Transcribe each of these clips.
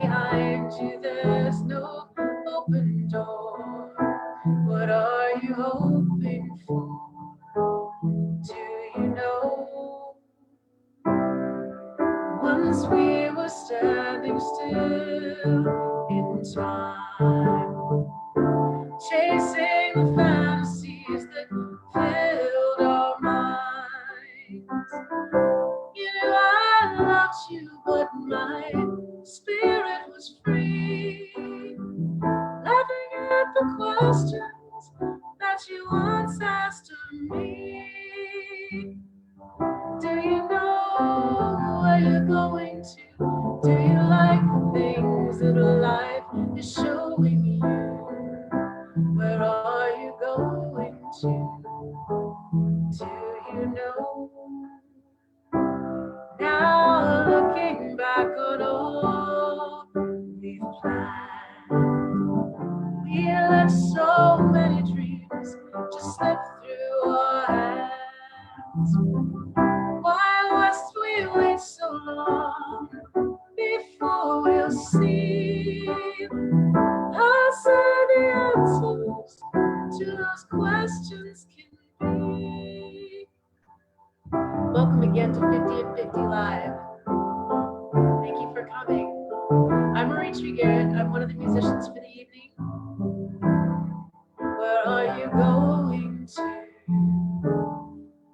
behind you there's no open door. What are you hoping for? Do you know? Once we were standing still in time, chasing the fantasies that filled our minds. You knew I loved you, but my spirit was free, laughing at the questions that you once asked of me. Do you know where you're going to? Do you like the things that life is showing you? Where are you going to? Do you know? Now looking back on all we've planned, we let so many dreams just slip through our hands. Why must we wait so long before we'll see how sad the answers to those questions can be? Welcome again to 50 and 50 Live. Thank you for coming. I'm Marie Tree-Garrett. I'm one of the musicians for the evening. Where are you going to?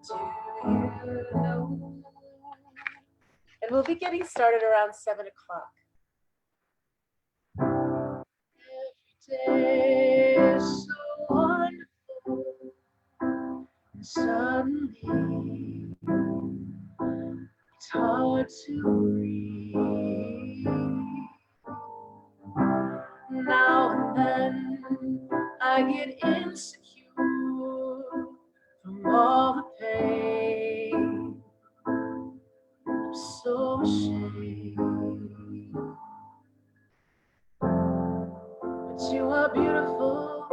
Do you know? And we'll be getting started around 7 o'clock. Every day is so wonderful, and suddenly it's hard to breathe. Now and then I get insecure from all the pain. I'm so ashamed. But you are beautiful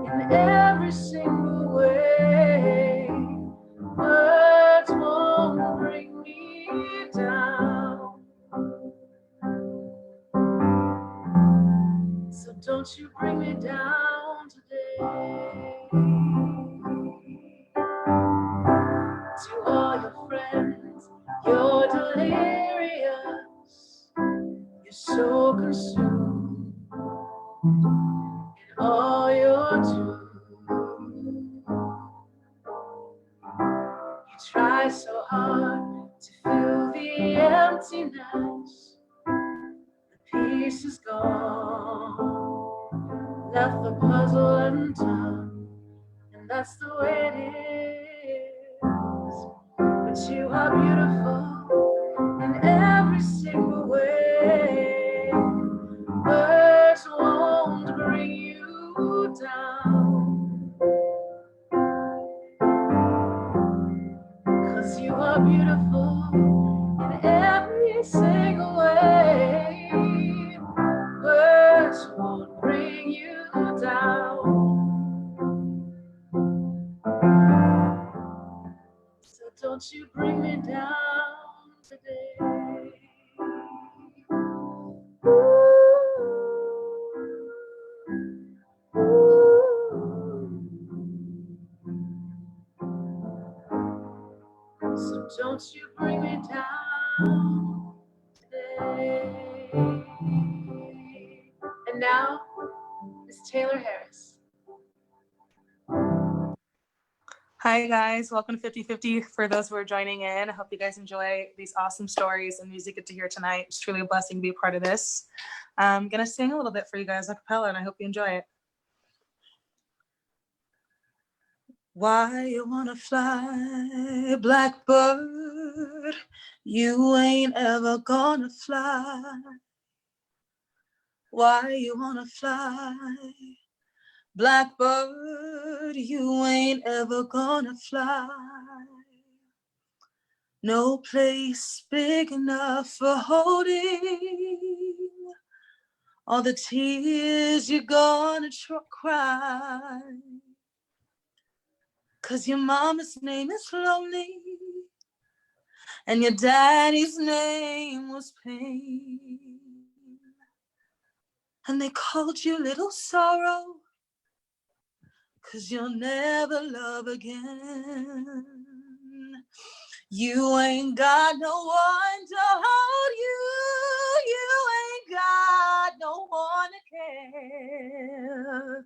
in every single way. Words won't bring me down. So don't you bring me down today. To all your friends, you're delirious. You're so consumed in all you're doing. You try so hard to fill the emptiness. The piece is gone, left the puzzle undone, and that's the way it is. But you are beautiful in every single way. Words won't bring you down, 'cause you are beautiful in every single way. Words won't bring you down. So don't you bring me down today. So don't you bring me down today. And now is Taylor Harris. Hi guys, welcome to 50/50. For those who are joining in, I hope you guys enjoy these awesome stories and music get to hear tonight. It's truly a blessing to be a part of this. I'm gonna sing a little bit for you guys a cappella, and I hope you enjoy it. Why you wanna fly, blackbird? You ain't ever gonna fly. Why you wanna fly, blackbird? You ain't ever gonna fly. No place big enough for holding all the tears you're gonna cry. 'Cause your mama's name is lonely and your daddy's name was pain. and they called you Little Sorrow, 'cause you'll never love again. You ain't got no one to hold you. You ain't got no one to care.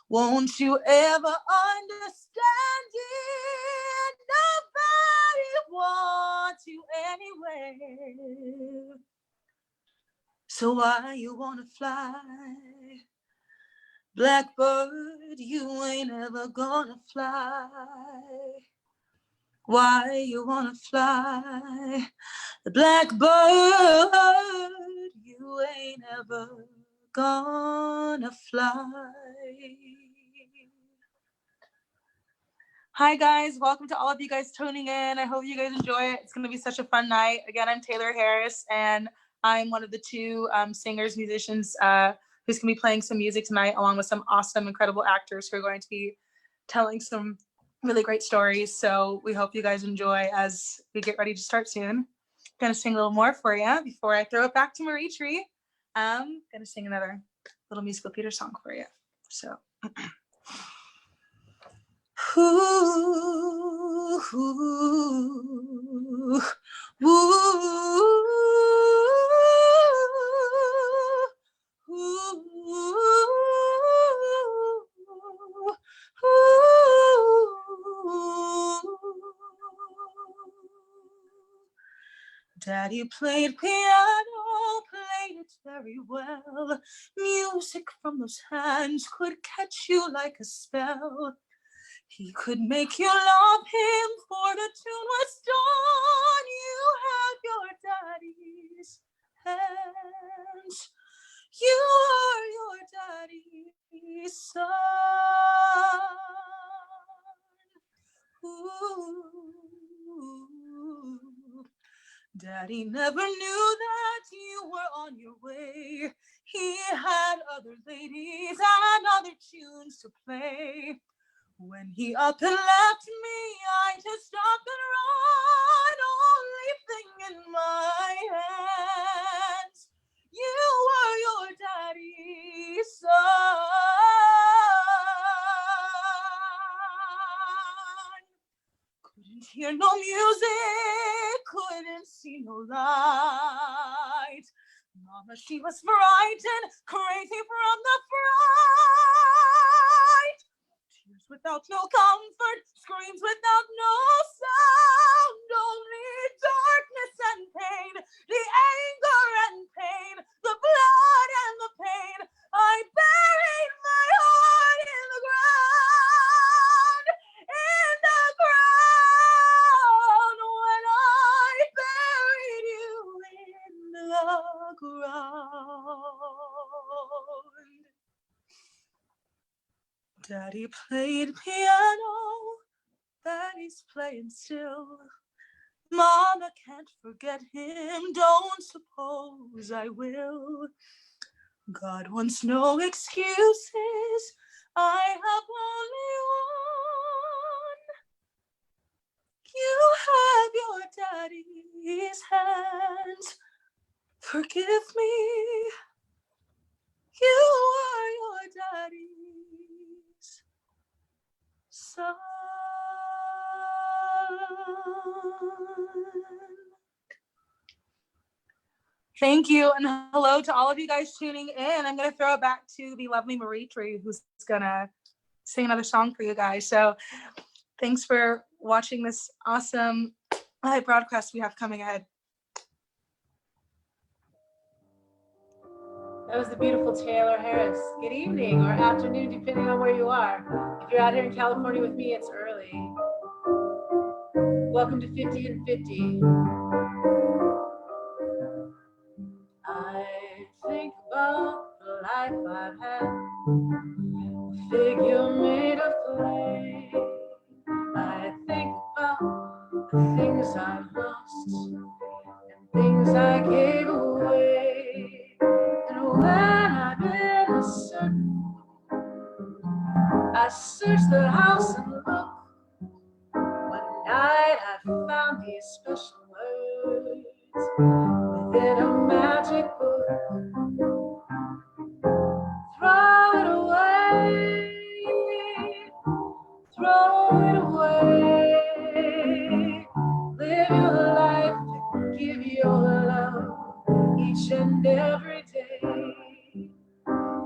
Won't you ever understand it? Nobody wants you anyway. So why you wanna fly? Blackbird, you ain't ever gonna fly. Why you wanna fly? The blackbird, you ain't ever gonna fly. Hi guys, welcome to all of you guys tuning in. I hope you guys enjoy it. It's gonna be such a fun night. Again, I'm Taylor Harris, and I'm one of the two singers, musicians who's gonna be playing some music tonight, along with some awesome, incredible actors who are going to be telling some really great stories. So we hope you guys enjoy as we get ready to start soon. I'm gonna sing a little more for you before I throw it back to Marie Tree. I'm gonna sing another little musical theater song for you. So. Ooh, ooh, ooh, Daddy played piano, played it very well. Music from those hands could catch you like a spell. He could make you love him for the tune was done. You have your daddy's hands. You are your daddy's son. Ooh. Daddy never knew that you were on your way. He had other ladies and other tunes to play. When he up and left me, I just stopped and run, only thing in my hands. You were your daddy's son. Couldn't hear no music, couldn't see no light. Mama, she was frightened, crazy from the fright. Tears without no comfort, screams without no sound, only darkness and pain, the anger and pain, the blood and the pain. I buried my heart in the ground, when I buried you in the ground. Daddy played piano, Daddy's playing still. Mama can't forget him, don't suppose I will. God wants no excuses, I have only one. You have your daddy's hands. Forgive me. You are your daddy's son. Thank you, and hello to all of you guys tuning in. I'm going to throw it back to the lovely Marie Tree, who's going to sing another song for you guys. So thanks for watching this awesome live broadcast we have coming ahead. That was the beautiful Taylor Harris. Good evening or afternoon, depending on where you are. If you're out here in California with me, it's early. Welcome to 50 and 50. I think about the life I've had, a figure made of clay. I think about the things I've lost and things I gave away. And when I've been uncertain, I search the house and look. One night I found these special words within a magic book. every day,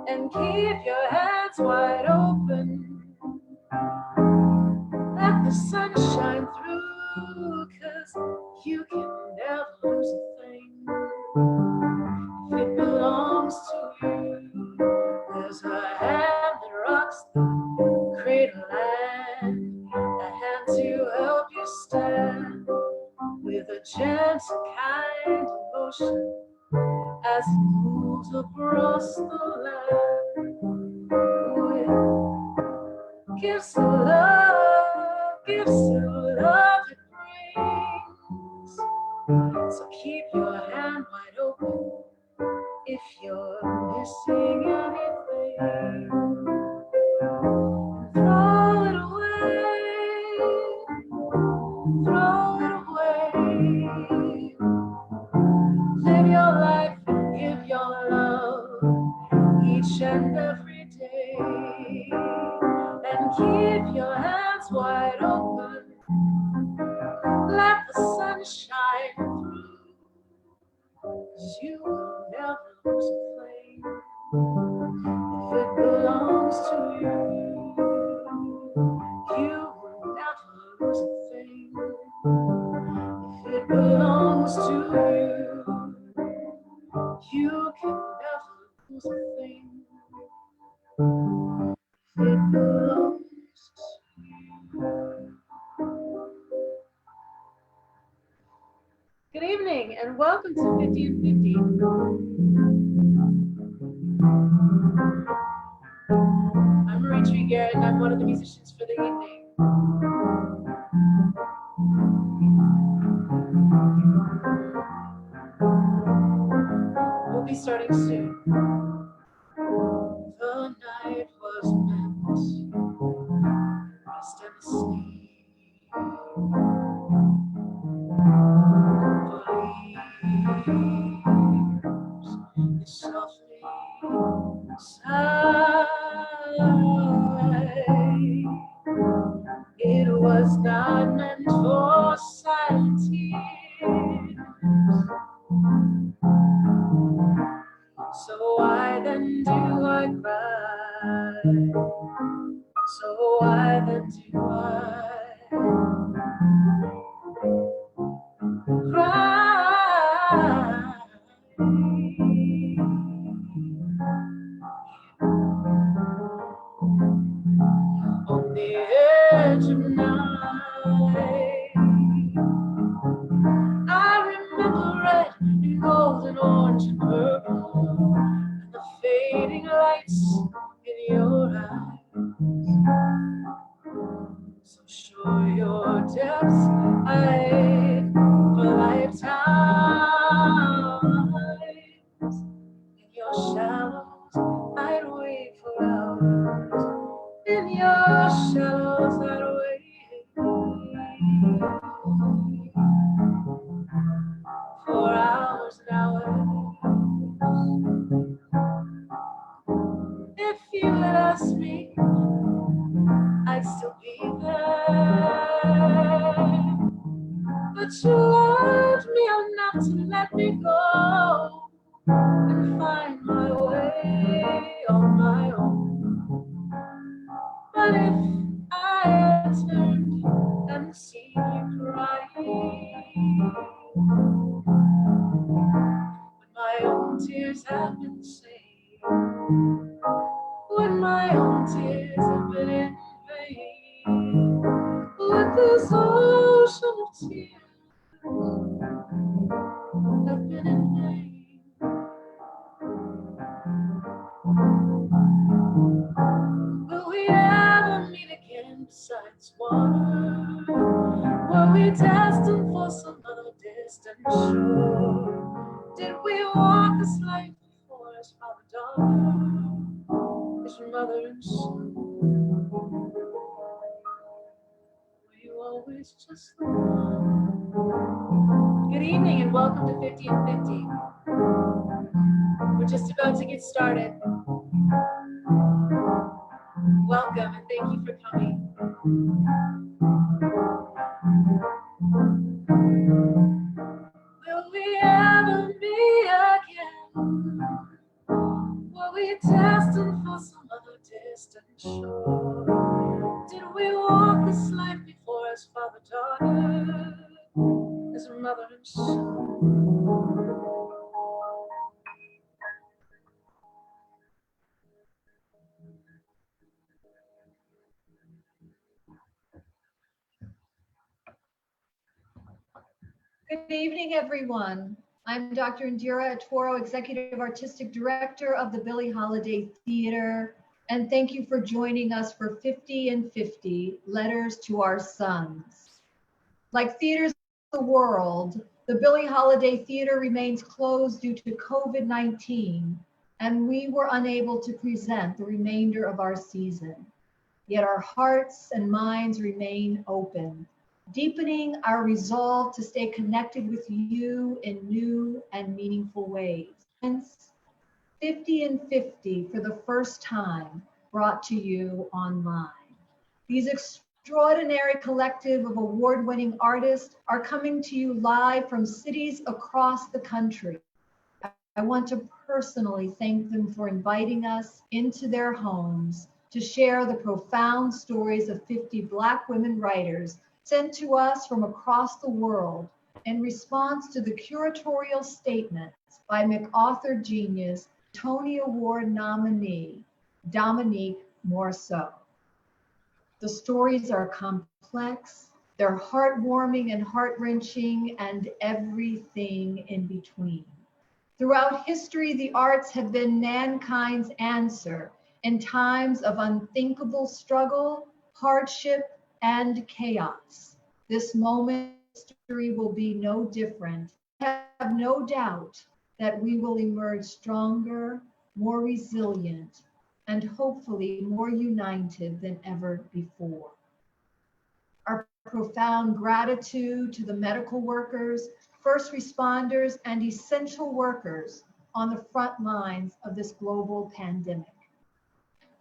and keep your hands wide open. Let the sun shine through, 'cause you can never lose a thing if it belongs to you. There's a hand that rocks the cradle and a hand to help you stand with a gentle, kind emotion as it moves across the land. With gifts of love it brings. So keep your hand wide open if you're missing anything. Throw it away. Live your life and give your love each and every day. And keep your hands wide open. Let the sun shine through, 'cause you will never lose a flame if it belongs to you. You will never lose a thing if it belongs to you. You can never lose a thing if it belongs to you. Good evening and welcome to 50 and 50. I'm Marie Tree Garrett and I'm one of the musicians for the evening. We'll be starting soon. The night was meant for rest and sleep. The leaves, they softly sigh. It was not meant for silent tears. So why then do I cry? So why then do I cry? On the edge of night, I remember red and gold and orange and purple, and the fading lights in your eyes. So show your depths hide for lifetimes. In your shallows, I'd wait for hours. In your shallows, I'd wait for hours and hours. If you had asked me, I'd still be there. But you loved me enough to let me go and find my way on my own. But if I had turned and seen you crying, would my own tears have been saved? Would my own tears have been in vain? Would this ocean of tears have been in vain? Will we ever meet again besides water? Were we destined for some other distant shore? Did we walk this life before as father-daughter? As your mother and son? Were you always just the one? Good evening and welcome to 50 and 50. We're just about to get started. Welcome and thank you for coming. Will we ever meet again Were we destined for some other distant shore? Did we walk this life before as father-daughter, as mother and son? Good evening, everyone. I'm Dr. Indira Atworo, Executive Artistic Director of the Billie Holiday Theater, and thank you for joining us for 50 and 50 Letters to Our Sons. Like theaters of the world, the Billie Holiday Theater remains closed due to COVID-19, and we were unable to present the remainder of our season. Yet our hearts and minds remain open, deepening our resolve to stay connected with you in new and meaningful ways. Hence, 50 and 50 for the first time brought to you online. These extraordinary collective of award-winning artists are coming to you live from cities across the country. I want to personally thank them for inviting us into their homes to share the profound stories of 50 Black women writers sent to us from across the world in response to the curatorial statements by MacArthur Genius Tony Award nominee, Dominique Morisseau. The stories are complex, they're heartwarming and heart-wrenching, and everything in between. Throughout history, the arts have been mankind's answer in times of unthinkable struggle, hardship, and chaos. This moment in history will be no different. I have no doubt that we will emerge stronger, more resilient, and hopefully more united than ever before. Our profound gratitude to the medical workers, first responders, and essential workers on the front lines of this global pandemic.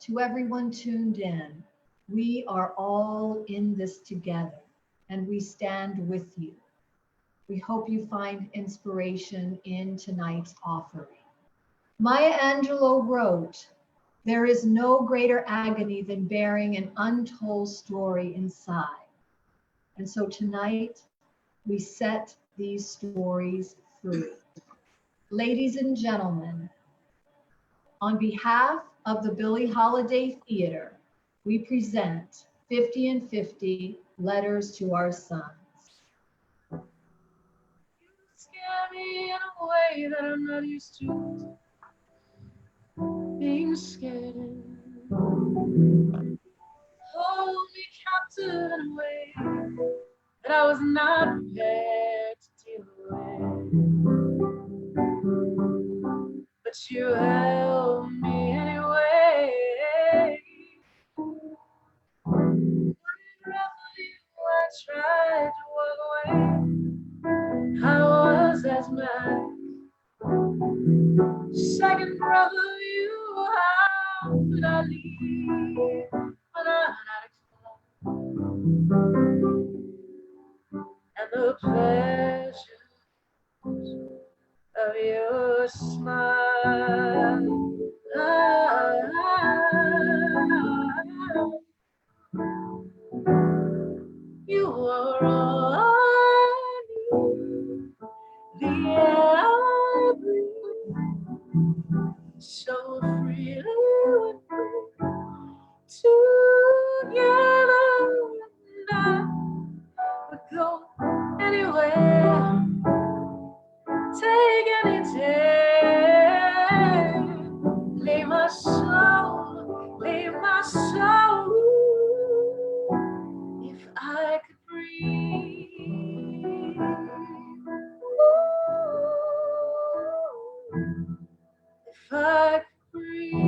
To everyone tuned in, we are all in this together, and we stand with you. We hope you find inspiration in tonight's offering. Maya Angelou wrote, "There is no greater agony than bearing an untold story inside." And so tonight, we set these stories free. Ladies and gentlemen, on behalf of the Billie Holiday Theater, we present 50 and 50 Letters to Our Sons. You scare me in a way that I'm not used to. Being scared. Hold me captive in a way that I was not prepared to deal with. But you held me anyway. I tried to walk away. I was as mad. Second brother, you, how could I leave when I'm not explained? And the pleasures of your smile. You were all I knew, the air I breathe, so freely we together, and I would go anywhere, take any day, lay my soul, if I could breathe. If I could breathe.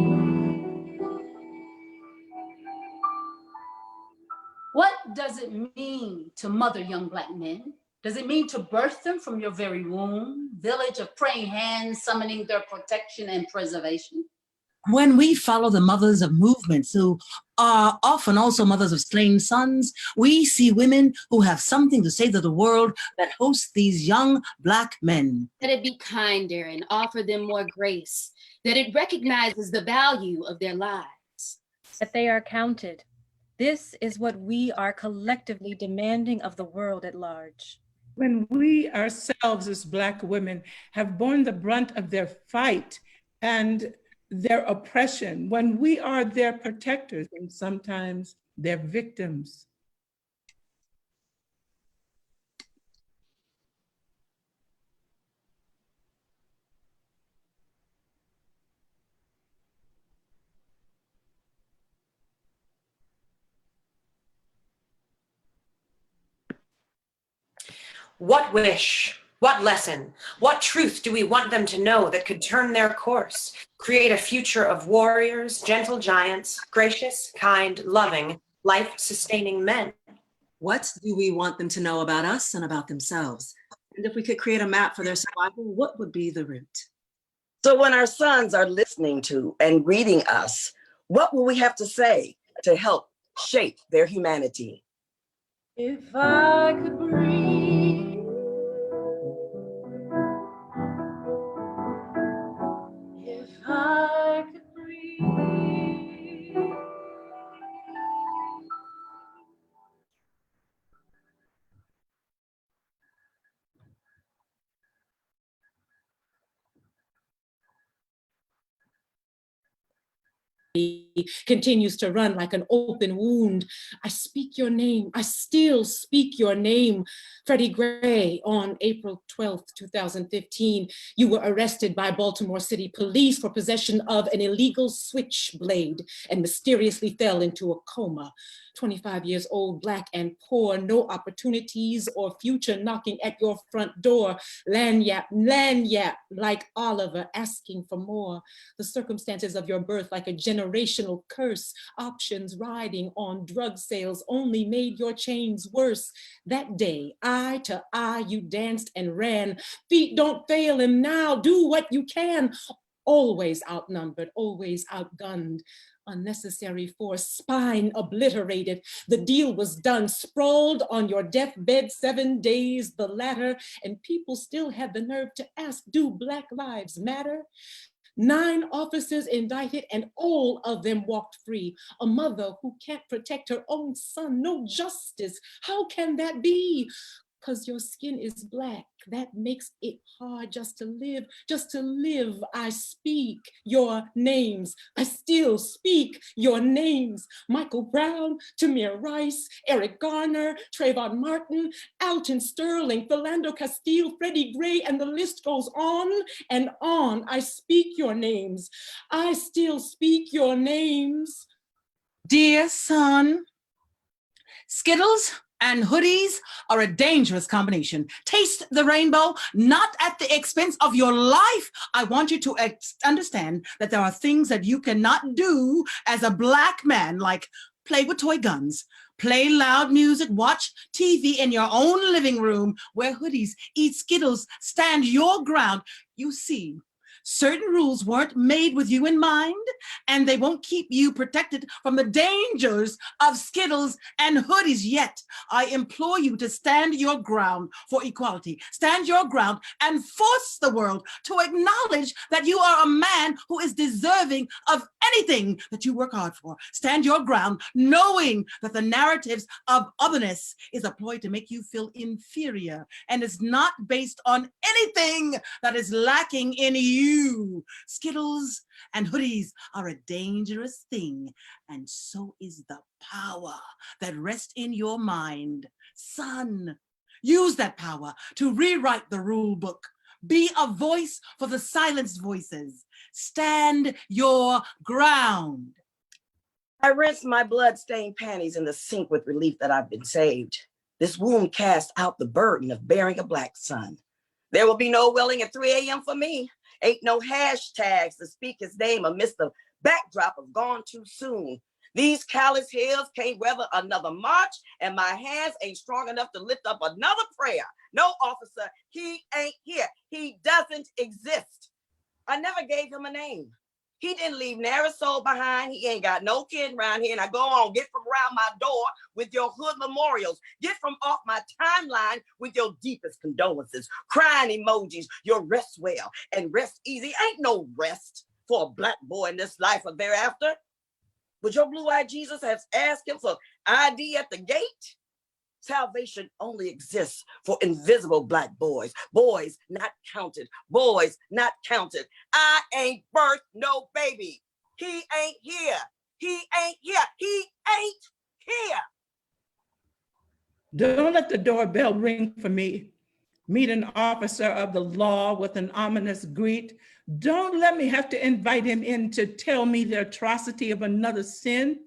What does it mean to mother young Black men? Does it mean to birth them from your very womb, village of praying hands summoning their protection and preservation? When we follow the mothers of movements who are often also mothers of slain sons, we see women who have something to say to the world that hosts these young Black men. That it be kinder and offer them more grace, that it recognizes the value of their lives. That they are counted. This is what we are collectively demanding of the world at large. When we ourselves as Black women have borne the brunt of their fight and their oppression, when we are their protectors and sometimes their victims. What wish, what lesson, what truth do we want them to know that could turn their course, create a future of warriors, gentle giants, gracious, kind, loving, life-sustaining men? What do we want them to know about us and about themselves? And if we could create a map for their survival, what would be the route? So when our sons are listening to and reading us, what will we have to say to help shape their humanity? If I could breathe, if I could breathe, continues to run like an open wound. I speak your name. I still speak your name. Freddie Gray, on April 12th, 2015, you were arrested by Baltimore City Police for possession of an illegal switchblade and mysteriously fell into a coma. 25 years old, Black and poor, no opportunities or future knocking at your front door. Lanyap, like Oliver, asking for more. The circumstances of your birth like a generational curse. Options riding on drug sales only made your chains worse. That day, eye to eye, you danced and ran. Feet don't fail him now, do what you can. Always outnumbered, always outgunned. Unnecessary force, spine obliterated. The deal was done, sprawled on your deathbed, 7 days the latter, and people still had the nerve to ask, do Black lives matter? 9 officers indicted and all of them walked free. A mother who can't protect her own son, no justice. How can that be? Because your skin is Black, that makes it hard just to live. Just to live, I speak your names. I still speak your names. Michael Brown, Tamir Rice, Eric Garner, Trayvon Martin, Alton Sterling, Philando Castile, Freddie Gray, and the list goes on and on. I speak your names. I still speak your names. Dear son, Skittles and hoodies are a dangerous combination. Taste the rainbow, not at the expense of your life. I want you to understand that there are things that you cannot do as a Black man, like play with toy guns, play loud music, watch TV in your own living room, wear hoodies, eat Skittles, stand your ground. You see, certain rules weren't made with you in mind, and they won't keep you protected from the dangers of Skittles and hoodies yet. I implore you to stand your ground for equality. Stand your ground and force the world to acknowledge that you are a man who is deserving of anything that you work hard for. Stand your ground knowing that the narratives of otherness is a ploy to make you feel inferior and is not based on anything that is lacking in you. Skittles and hoodies are a dangerous thing, and so is the power that rests in your mind. Son, use that power to rewrite the rule book. Be a voice for the silenced voices. Stand your ground. I rinse my blood-stained panties in the sink with relief that I've been saved. This wound casts out the burden of bearing a Black son. There will be no willing at 3 a.m. for me. Ain't no hashtags to speak his name amidst the backdrop of gone too soon. These callous hills can't weather another march, and my hands ain't strong enough to lift up another prayer. No, officer, he ain't here. He doesn't exist. I never gave him a name. He didn't leave nary soul behind. He ain't got no kid around here. And I go on, get from around my door with your hood memorials. Get from off my timeline with your deepest condolences. Crying emojis, your rest well and rest easy. Ain't no rest for a black boy in this life or thereafter. But your blue-eyed Jesus has asked him for ID at the gate. Salvation only exists for invisible black boys. Boys not counted. Boys not counted. I ain't birthed no baby. He ain't here. He ain't here. He ain't here. Don't let the doorbell ring for me. Meet an officer of the law with an ominous greet. Don't let me have to invite him in to tell me the atrocity of another sin.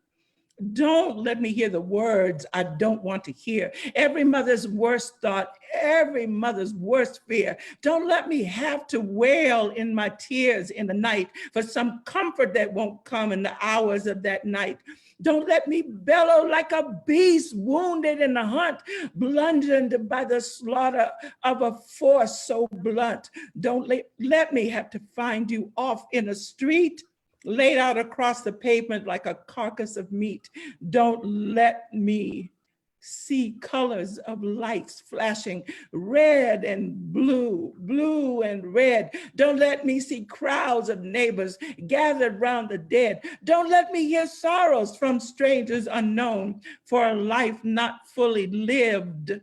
Don't let me hear the words I don't want to hear. Every mother's worst thought, every mother's worst fear. Don't let me have to wail in my tears in the night for some comfort that won't come in the hours of that night. Don't let me bellow like a beast wounded in the hunt, bludgeoned by the slaughter of a force so blunt. Don't let me have to find you off in a street, laid out across the pavement like a carcass of meat. Don't let me see colors of lights flashing, red and blue, blue and red. Don't let me see crowds of neighbors gathered round the dead. Don't let me hear sorrows from strangers unknown for a life not fully lived,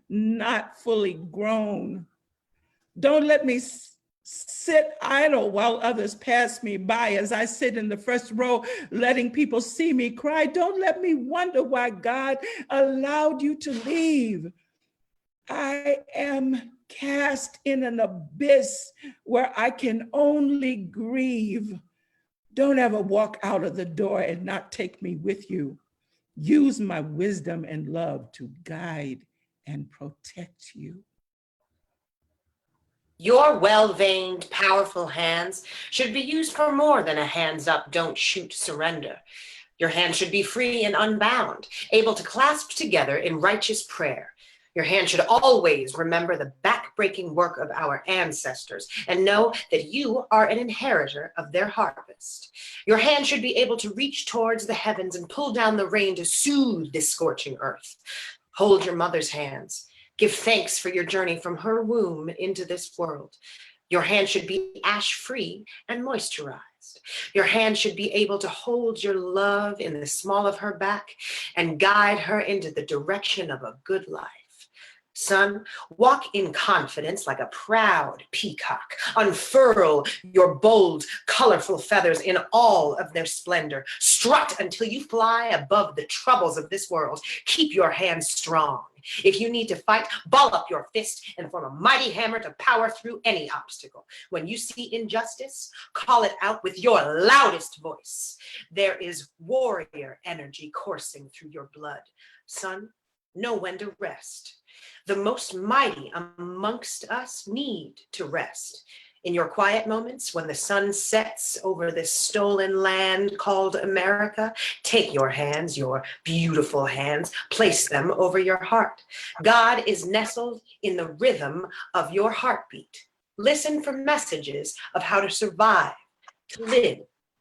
not fully grown. Don't let me sit idle while others pass me by as I sit in the first row, letting people see me cry. Don't let me wonder why God allowed you to leave. I am cast in an abyss where I can only grieve. Don't ever walk out of the door and not take me with you. Use my wisdom and love to guide and protect you. Your well-veined, powerful hands should be used for more than a hands up, don't shoot, surrender. Your hand should be free and unbound, able to clasp together in righteous prayer. Your hand should always remember the backbreaking work of our ancestors and know that you are an inheritor of their harvest. Your hand should be able to reach towards the heavens and pull down the rain to soothe this scorching earth. Hold your mother's hands. Give thanks for your journey from her womb into this world. Your hand should be ash-free and moisturized. Your hand should be able to hold your love in the small of her back and guide her into the direction of a good life. Son, walk in confidence like a proud peacock. Unfurl your bold, colorful feathers in all of their splendor. Strut until you fly above the troubles of this world. Keep your hands strong. If you need to fight, ball up your fist and form a mighty hammer to power through any obstacle. When you see injustice, call it out with your loudest voice. There is warrior energy coursing through your blood. Son, know when to rest. The most mighty amongst us need to rest. In your quiet moments, when the sun sets over this stolen land called America, take your hands, your beautiful hands, place them over your heart. God is nestled in the rhythm of your heartbeat. Listen for messages of how to survive, to live,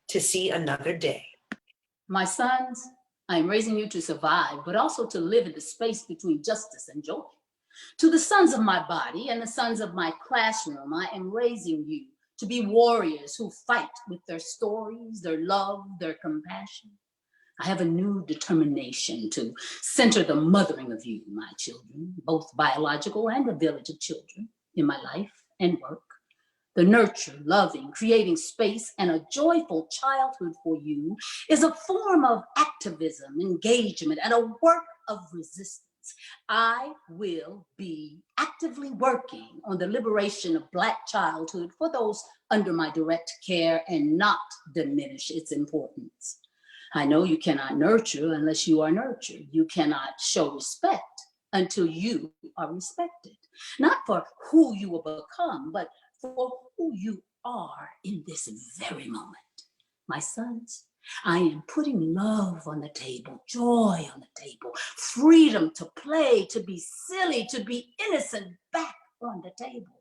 to see another day. My sons, I am raising you to survive, but also to live in the space between justice and joy. To the sons of my body and the sons of my classroom, I am raising you to be warriors who fight with their stories, their love, their compassion. I have a new determination to center the mothering of you, my children, both biological and a village of children, in my life and work. The nurture, loving, creating space and a joyful childhood for you is a form of activism, engagement, and a work of resistance. I will be actively working on the liberation of Black childhood for those under my direct care and not diminish its importance. I know you cannot nurture unless you are nurtured. You cannot show respect until you are respected. Not for who you will become, but for who you are in this very moment. My sons, I am putting love on the table, joy on the table, freedom to play, to be silly, to be innocent back on the table.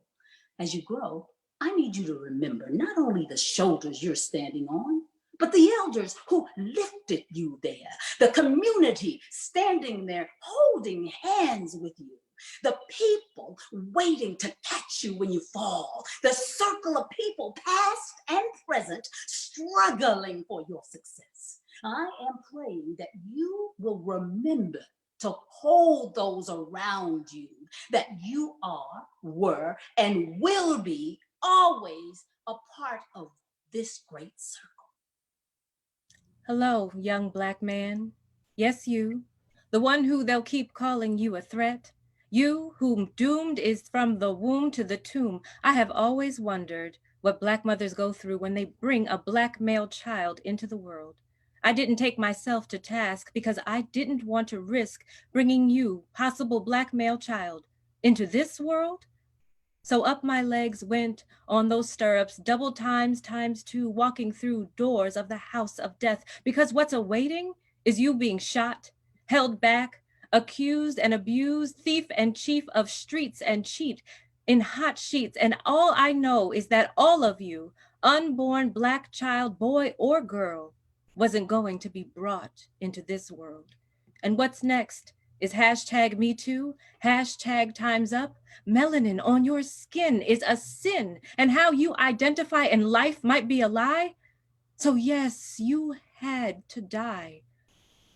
As you grow, I need you to remember not only the shoulders you're standing on, but the elders who lifted you there, the community standing there holding hands with you, the people waiting to catch you when you fall, the circle of people past and present struggling for your success. I am praying that you will remember to hold those around you, that you are, were, and will be always a part of this great circle. Hello, young Black man. Yes, you, the one who they'll keep calling you a threat. You whom doomed is from the womb to the tomb. I have always wondered what Black mothers go through when they bring a Black male child into the world. I didn't take myself to task because I didn't want to risk bringing you, possible Black male child, into this world. So up my legs went on those stirrups, double times 2, walking through doors of the house of death, because what's awaiting is you being shot, held back, accused and abused, thief and chief of streets and cheat in hot sheets. And all I know is that all of you, unborn Black child, boy or girl, wasn't going to be brought into this world. And what's next is #MeToo, #Time's Up. Melanin on your skin is a sin, and how you identify in life might be a lie. So yes, you had to die.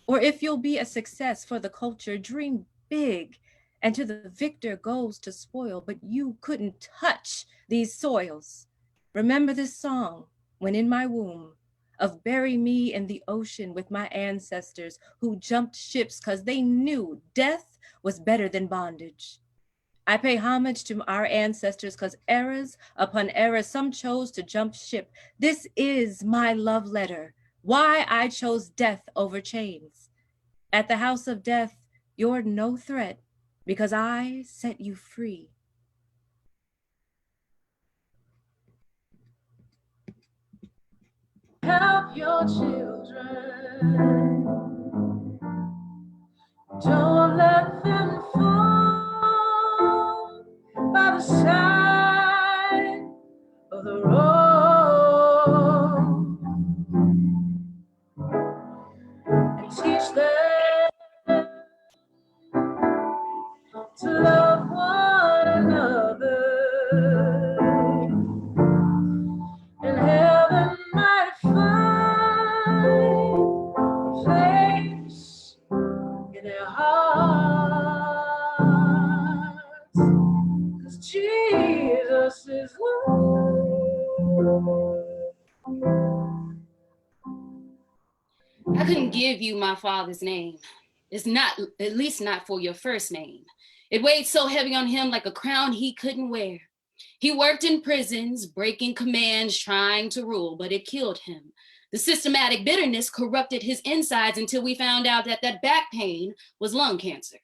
Or if you'll be a success for the culture, dream big, and to the victor goes to spoil, but you couldn't touch these soils. Remember this song, When in My Womb, of bury me in the ocean with my ancestors who jumped ships because they knew death was better than bondage. I pay homage to our ancestors because eras upon eras, some chose to jump ship. This is my love letter, why I chose death over chains. At the house of death, you're no threat because I set you free. Help your children. Don't let them fall by the side of the road. And teach them to love one another. And heaven might find a place in their hearts, 'cause Jesus is love. I couldn't give you my father's name. It's not, at least not for your first name. It weighed so heavy on him like a crown he couldn't wear. He worked in prisons, breaking commands, trying to rule, but it killed him. The systematic bitterness corrupted his insides until we found out that that back pain was lung cancer.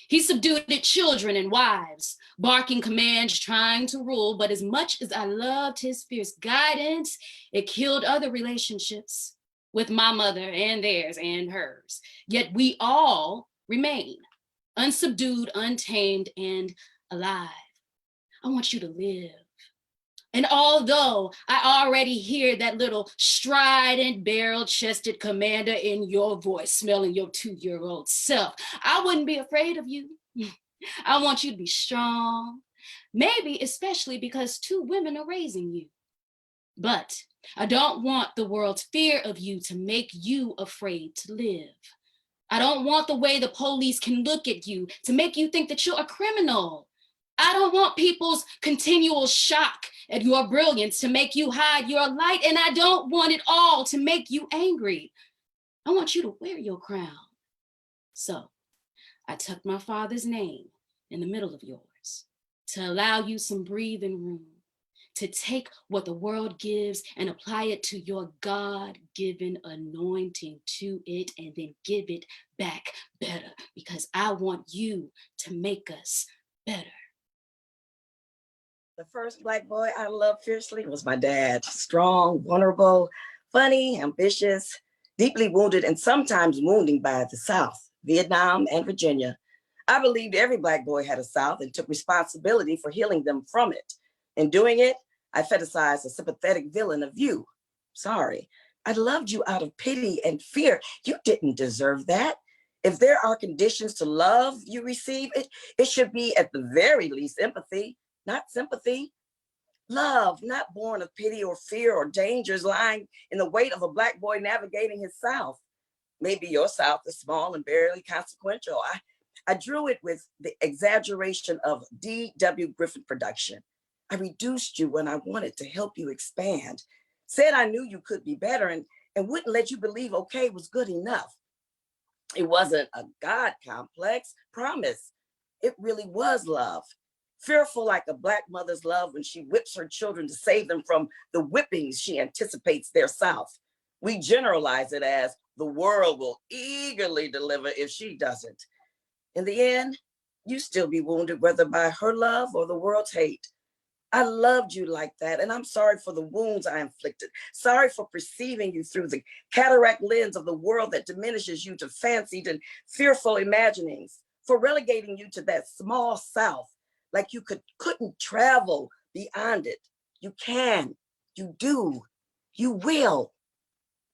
He subdued children and wives, barking commands, trying to rule, but as much as I loved his fierce guidance, it killed other relationships with my mother and theirs and hers. Yet we all remain unsubdued, untamed, and alive. I want you to live. And although I already hear that little strident, barrel-chested commander in your voice, smelling your 2-year-old self, I wouldn't be afraid of you. I want you to be strong, maybe especially because 2 women are raising you. But I don't want the world's fear of you to make you afraid to live. I don't want the way the police can look at you to make you think that you're a criminal. I don't want people's continual shock at your brilliance to make you hide your light, and I don't want it all to make you angry. I want you to wear your crown. So I tucked my father's name in the middle of yours to allow you some breathing room, to take what the world gives and apply it to your God-given anointing to it, and then give it back better, because I want you to make us better. The first Black boy I loved fiercely was my dad. Strong, vulnerable, funny, ambitious, deeply wounded, and sometimes wounding by the South, Vietnam, and Virginia. I believed every Black boy had a South and took responsibility for healing them from it. In doing it, I fetishized a sympathetic villain of you. Sorry. I loved you out of pity and fear. You didn't deserve that. If there are conditions to love you receive, it should be at the very least empathy, not sympathy. Love, not born of pity or fear or dangers lying in the weight of a Black boy navigating his South. Maybe your South is small and barely consequential. I drew it with the exaggeration of D.W. Griffith production. I reduced you when I wanted to help you expand. Said I knew you could be better and wouldn't let you believe okay was good enough. It wasn't a God complex, promise. It really was love. Fearful like a Black mother's love when she whips her children to save them from the whippings she anticipates their South. We generalize it as the world will eagerly deliver if she doesn't. In the end, you still be wounded, whether by her love or the world's hate. I loved you like that, and I'm sorry for the wounds I inflicted. Sorry for perceiving you through the cataract lens of the world that diminishes you to fancied and fearful imaginings, for relegating you to that small South, like you couldn't travel beyond it. You can, you do, you will.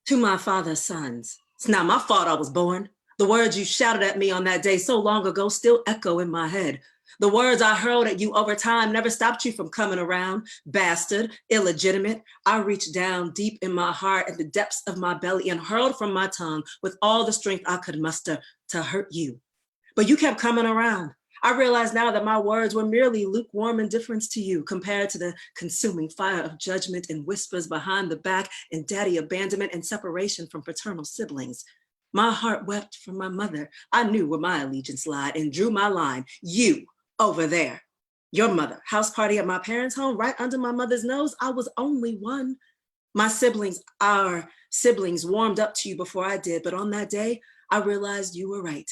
To my father's sons, it's not my fault I was born. The words you shouted at me on that day so long ago still echo in my head. The words I hurled at you over time never stopped you from coming around. Bastard, illegitimate. I reached down deep in my heart at the depths of my belly and hurled from my tongue with all the strength I could muster to hurt you. But you kept coming around. I realize now that my words were merely lukewarm indifference to you compared to the consuming fire of judgment and whispers behind the back and daddy abandonment and separation from fraternal siblings. My heart wept for my mother. I knew where my allegiance lied and drew my line. You over there. Your mother, house party at my parents' home, right under my mother's nose. I was only one. My siblings, our siblings, warmed up to you before I did, but on that day, I realized you were right.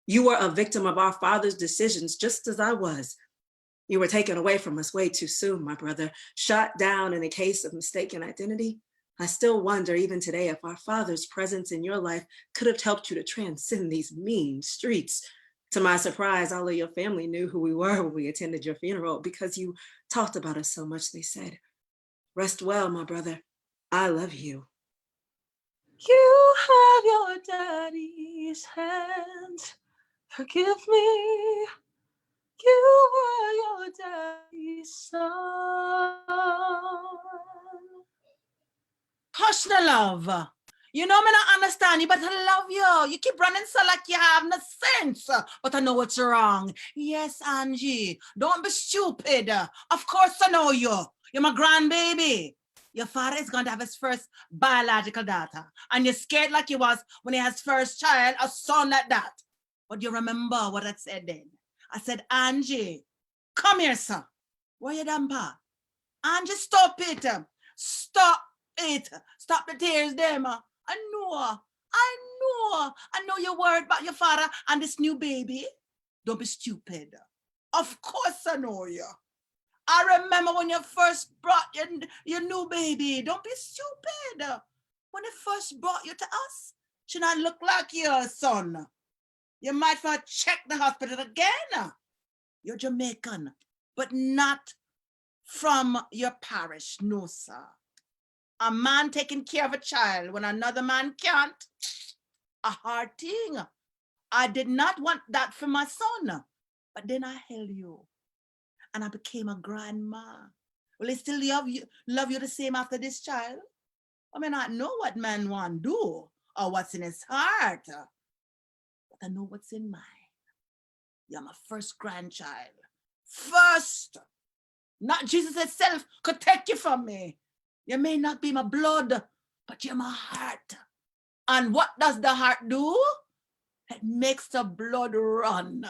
You were a victim of our father's decisions, just as I was. You were taken away from us way too soon, my brother, shot down in a case of mistaken identity. I still wonder even today if our father's presence in your life could have helped you to transcend these mean streets. To my surprise, all of your family knew who we were when we attended your funeral because you talked about us so much, they said. Rest well, my brother. I love you. You have your daddy's hand. Forgive me. You were your daddy's son. Hush the love. You know me not understand you, but I love you. You keep running so like you have no sense. But I know what's wrong. Yes, Angie. Don't be stupid. Of course I know you. You're my grandbaby. Your father is going to have his first biological daughter. And you're scared like you was when he has first child, a son like that. But you remember what I said then. I said, Angie, come here, son. Where you done, pa? Angie, stop it. Stop it. Stop the tears, them. I know you're worried about your father and this new baby. Don't be stupid. Of course I know you. I remember when you first brought your new baby. Don't be stupid. When they first brought you to us, she not look like your son. You might want to check the hospital again. You're Jamaican, but not from your parish, no, sir. A man taking care of a child when another man can't, a hard thing. I did not want that for my son, but then I held you and I became a grandma. Will he still love you the same after this child? I may not know what man want to do or what's in his heart, but I know what's in mine. You're my first grandchild. First, not Jesus himself could take you from me. You may not be my blood, but you're my heart. And what does the heart do? It makes the blood run.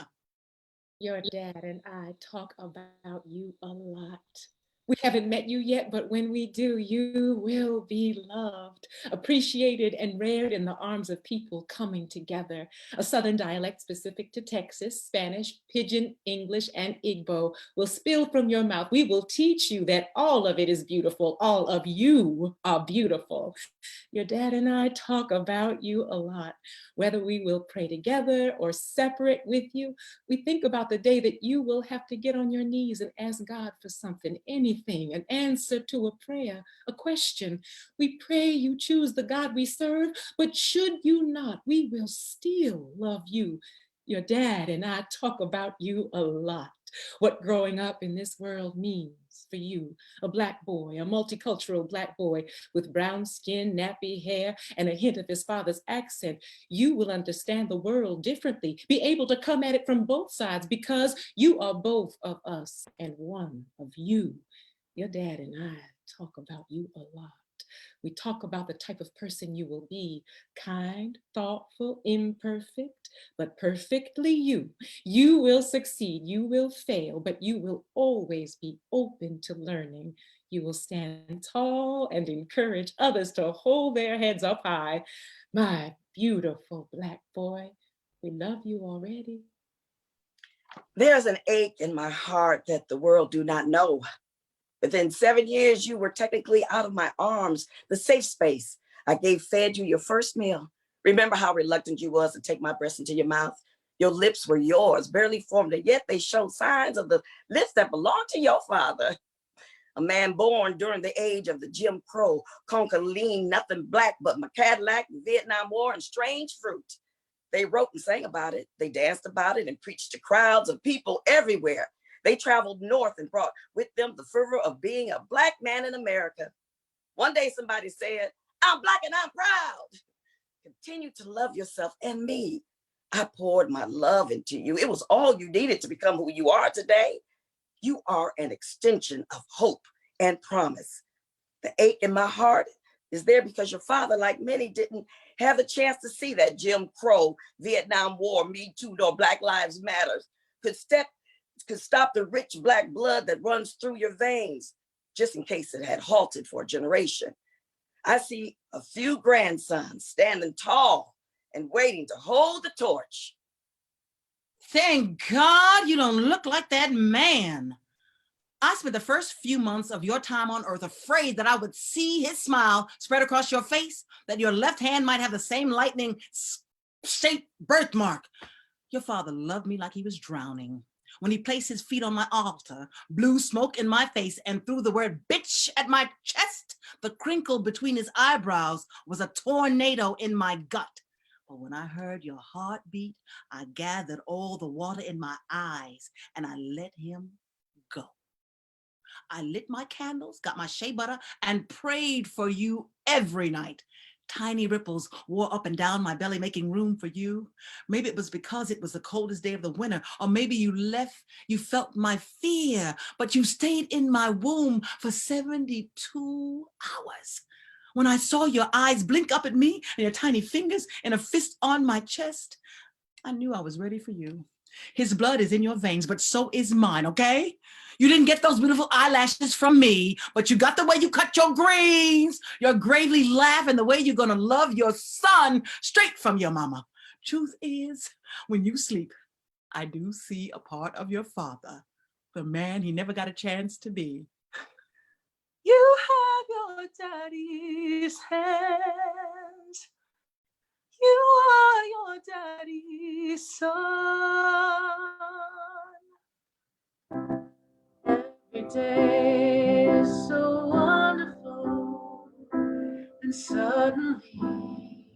Your dad and I talk about you a lot. We haven't met you yet, but when we do, you will be loved, appreciated, and reared in the arms of people coming together. A Southern dialect specific to Texas, Spanish, Pidgin, English, and Igbo will spill from your mouth. We will teach you that all of it is beautiful. All of you are beautiful. Your dad and I talk about you a lot. Whether we will pray together or separate with you, we think about the day that you will have to get on your knees and ask God for something, anything everything, an answer to a prayer, a question. We pray you choose the God we serve, but should you not, we will still love you. Your dad and I talk about you a lot, what growing up in this world means for you, a Black boy, a multicultural Black boy with brown skin, nappy hair, and a hint of his father's accent. You will understand the world differently, be able to come at it from both sides because you are both of us and one of you. Your dad and I talk about you a lot. We talk about the type of person you will be, kind, thoughtful, imperfect, but perfectly you. You will succeed, you will fail, but you will always be open to learning. You will stand tall and encourage others to hold their heads up high. My beautiful Black boy, we love you already. There's an ache in my heart that the world do not know. Within 7 years, you were technically out of my arms, the safe space. I fed you your first meal. Remember how reluctant you was to take my breast into your mouth? Your lips were yours, barely formed, and yet they showed signs of the lips that belonged to your father. A man born during the age of the Jim Crow, conquer lean, nothing black but my Cadillac, the Vietnam War, and strange fruit. They wrote and sang about it. They danced about it and preached to crowds of people everywhere. They traveled north and brought with them the fervor of being a Black man in America. One day somebody said, I'm Black and I'm proud. Continue to love yourself and me. I poured my love into you. It was all you needed to become who you are today. You are an extension of hope and promise. The ache in my heart is there because your father, like many, didn't have the chance to see that Jim Crow, Vietnam War, Me Too, nor Black Lives Matter could stop the rich Black blood that runs through your veins, just in case it had halted for a generation. I see a few grandsons standing tall and waiting to hold the torch. Thank God you don't look like that man. I spent the first few months of your time on earth afraid that I would see his smile spread across your face, that your left hand might have the same lightning-shaped birthmark. Your father loved me like he was drowning. When he placed his feet on my altar, blew smoke in my face, and threw the word bitch at my chest, the crinkle between his eyebrows was a tornado in my gut. But when I heard your heartbeat, I gathered all the water in my eyes and I let him go. I lit my candles, got my shea butter, and prayed for you every night. Tiny ripples wore up and down my belly, making room for you. Maybe it was because it was the coldest day of the winter, or maybe you felt my fear, but you stayed in my womb for 72 hours. When I saw your eyes blink up at me and your tiny fingers and a fist on my chest, I knew I was ready for you. His blood is in your veins, but so is mine, okay? You didn't get those beautiful eyelashes from me, but you got the way you cut your greens, your gravely laugh, and the way you're gonna love your son straight from your mama. Truth is, when you sleep, I do see a part of your father, the man he never got a chance to be. You have your daddy's hands. You are your daddy's son. Every day is so wonderful, and suddenly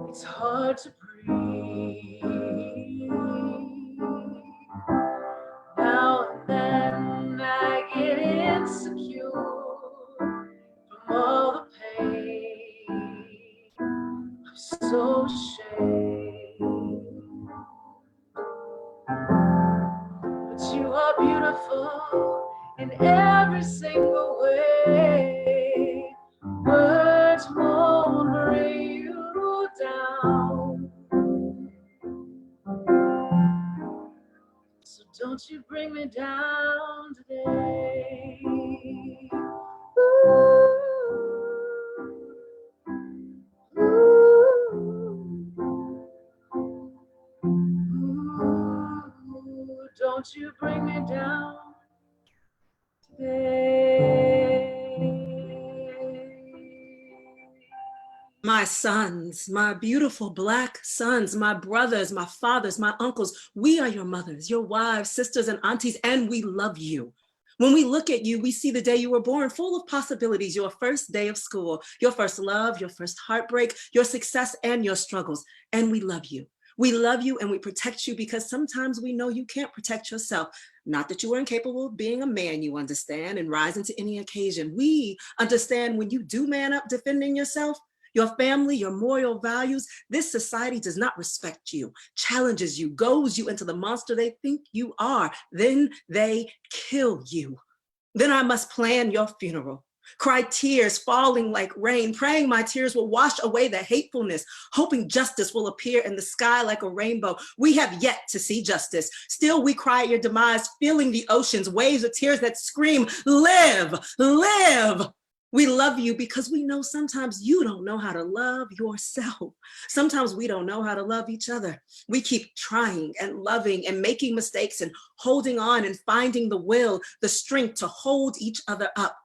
it's hard to breathe. Now and then I get insecure from all the pain. I'm so ashamed. But you are beautiful in every single way. Words won't bring you down. So don't you bring me down today. Ooh. Don't you bring me down today. My sons, my beautiful Black sons, my brothers, my fathers, my uncles, we are your mothers, your wives, sisters, and aunties, and we love you. When we look at you, we see the day you were born, full of possibilities, your first day of school, your first love, your first heartbreak, your success and your struggles. And we love you. We love you and we protect you because sometimes we know you can't protect yourself. Not that you were incapable of being a man, you understand, and rising to any occasion. We understand when you do man up defending yourself, your family, your moral values, this society does not respect you, challenges you, goes you into the monster they think you are. Then they kill you. Then I must plan your funeral. Cry tears falling like rain, praying my tears will wash away the hatefulness, hoping justice will appear in the sky like a rainbow. We have yet to see justice. Still we cry at your demise, feeling the oceans, waves of tears that scream, live, live. We love you because we know sometimes you don't know how to love yourself. Sometimes we don't know how to love each other. We keep trying and loving and making mistakes and holding on and finding the will, the strength to hold each other up.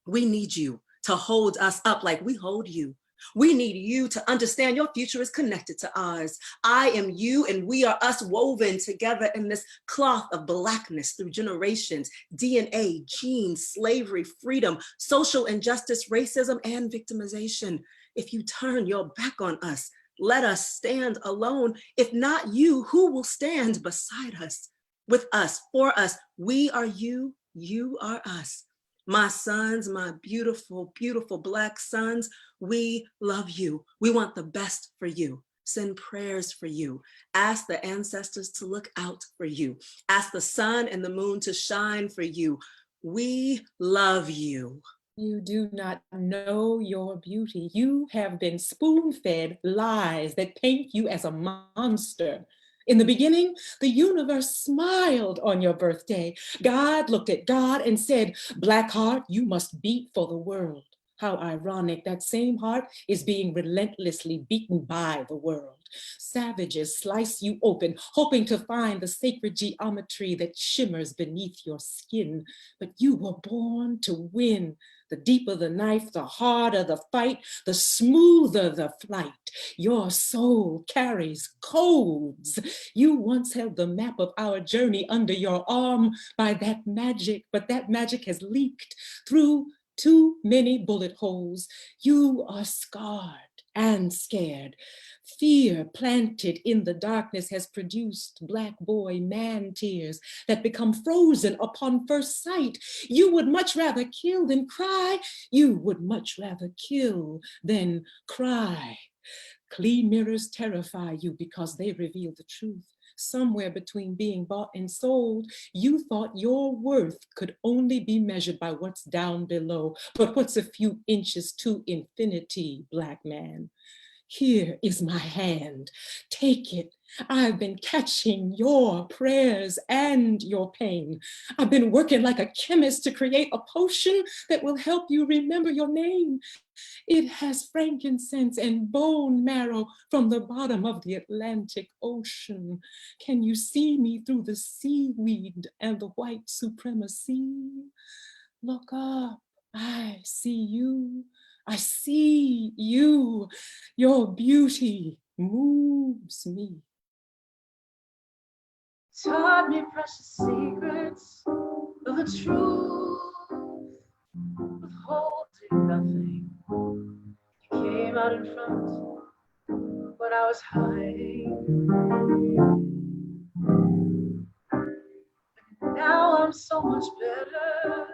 We need you to hold us up like we hold you. We need you to understand your future is connected to ours. I am you and we are us woven together in this cloth of blackness through generations, DNA, genes, slavery, freedom, social injustice, racism, and victimization. If you turn your back on us, let us stand alone. If not you, who will stand beside us, with us, for us? We are you, you are us. My sons, my beautiful, beautiful Black sons, we love you. We want the best for you. Send prayers for you. Ask the ancestors to look out for you. Ask the sun and the moon to shine for you. We love you. You do not know your beauty. You have been spoon-fed lies that paint you as a monster. In the beginning, the universe smiled on your birthday. God looked at God and said, Black heart, you must beat for the world. How ironic, that same heart is being relentlessly beaten by the world. Savages slice you open, hoping to find the sacred geometry that shimmers beneath your skin. But you were born to win. The deeper the knife, the harder the fight, the smoother the flight. Your soul carries codes. You once held the map of our journey under your arm by that magic, but that magic has leaked through too many bullet holes. You are scarred and scared. Fear planted in the darkness has produced Black boy man tears that become frozen upon first sight. You would much rather kill than cry. You would much rather kill than cry. Clean mirrors terrify you because they reveal the truth. Somewhere between being bought and sold, you thought your worth could only be measured by what's down below. But what's a few inches to infinity, Black man? Here is my hand, take it. I've been catching your prayers and your pain. I've been working like a chemist to create a potion that will help you remember your name. It has frankincense and bone marrow from the bottom of the Atlantic Ocean. Can you see me through the seaweed and the white supremacy? Look up, I see you. I see you. Your beauty moves me. Taught me precious secrets of the truth, withholding nothing. You came out in front when I was hiding. Now I'm so much better.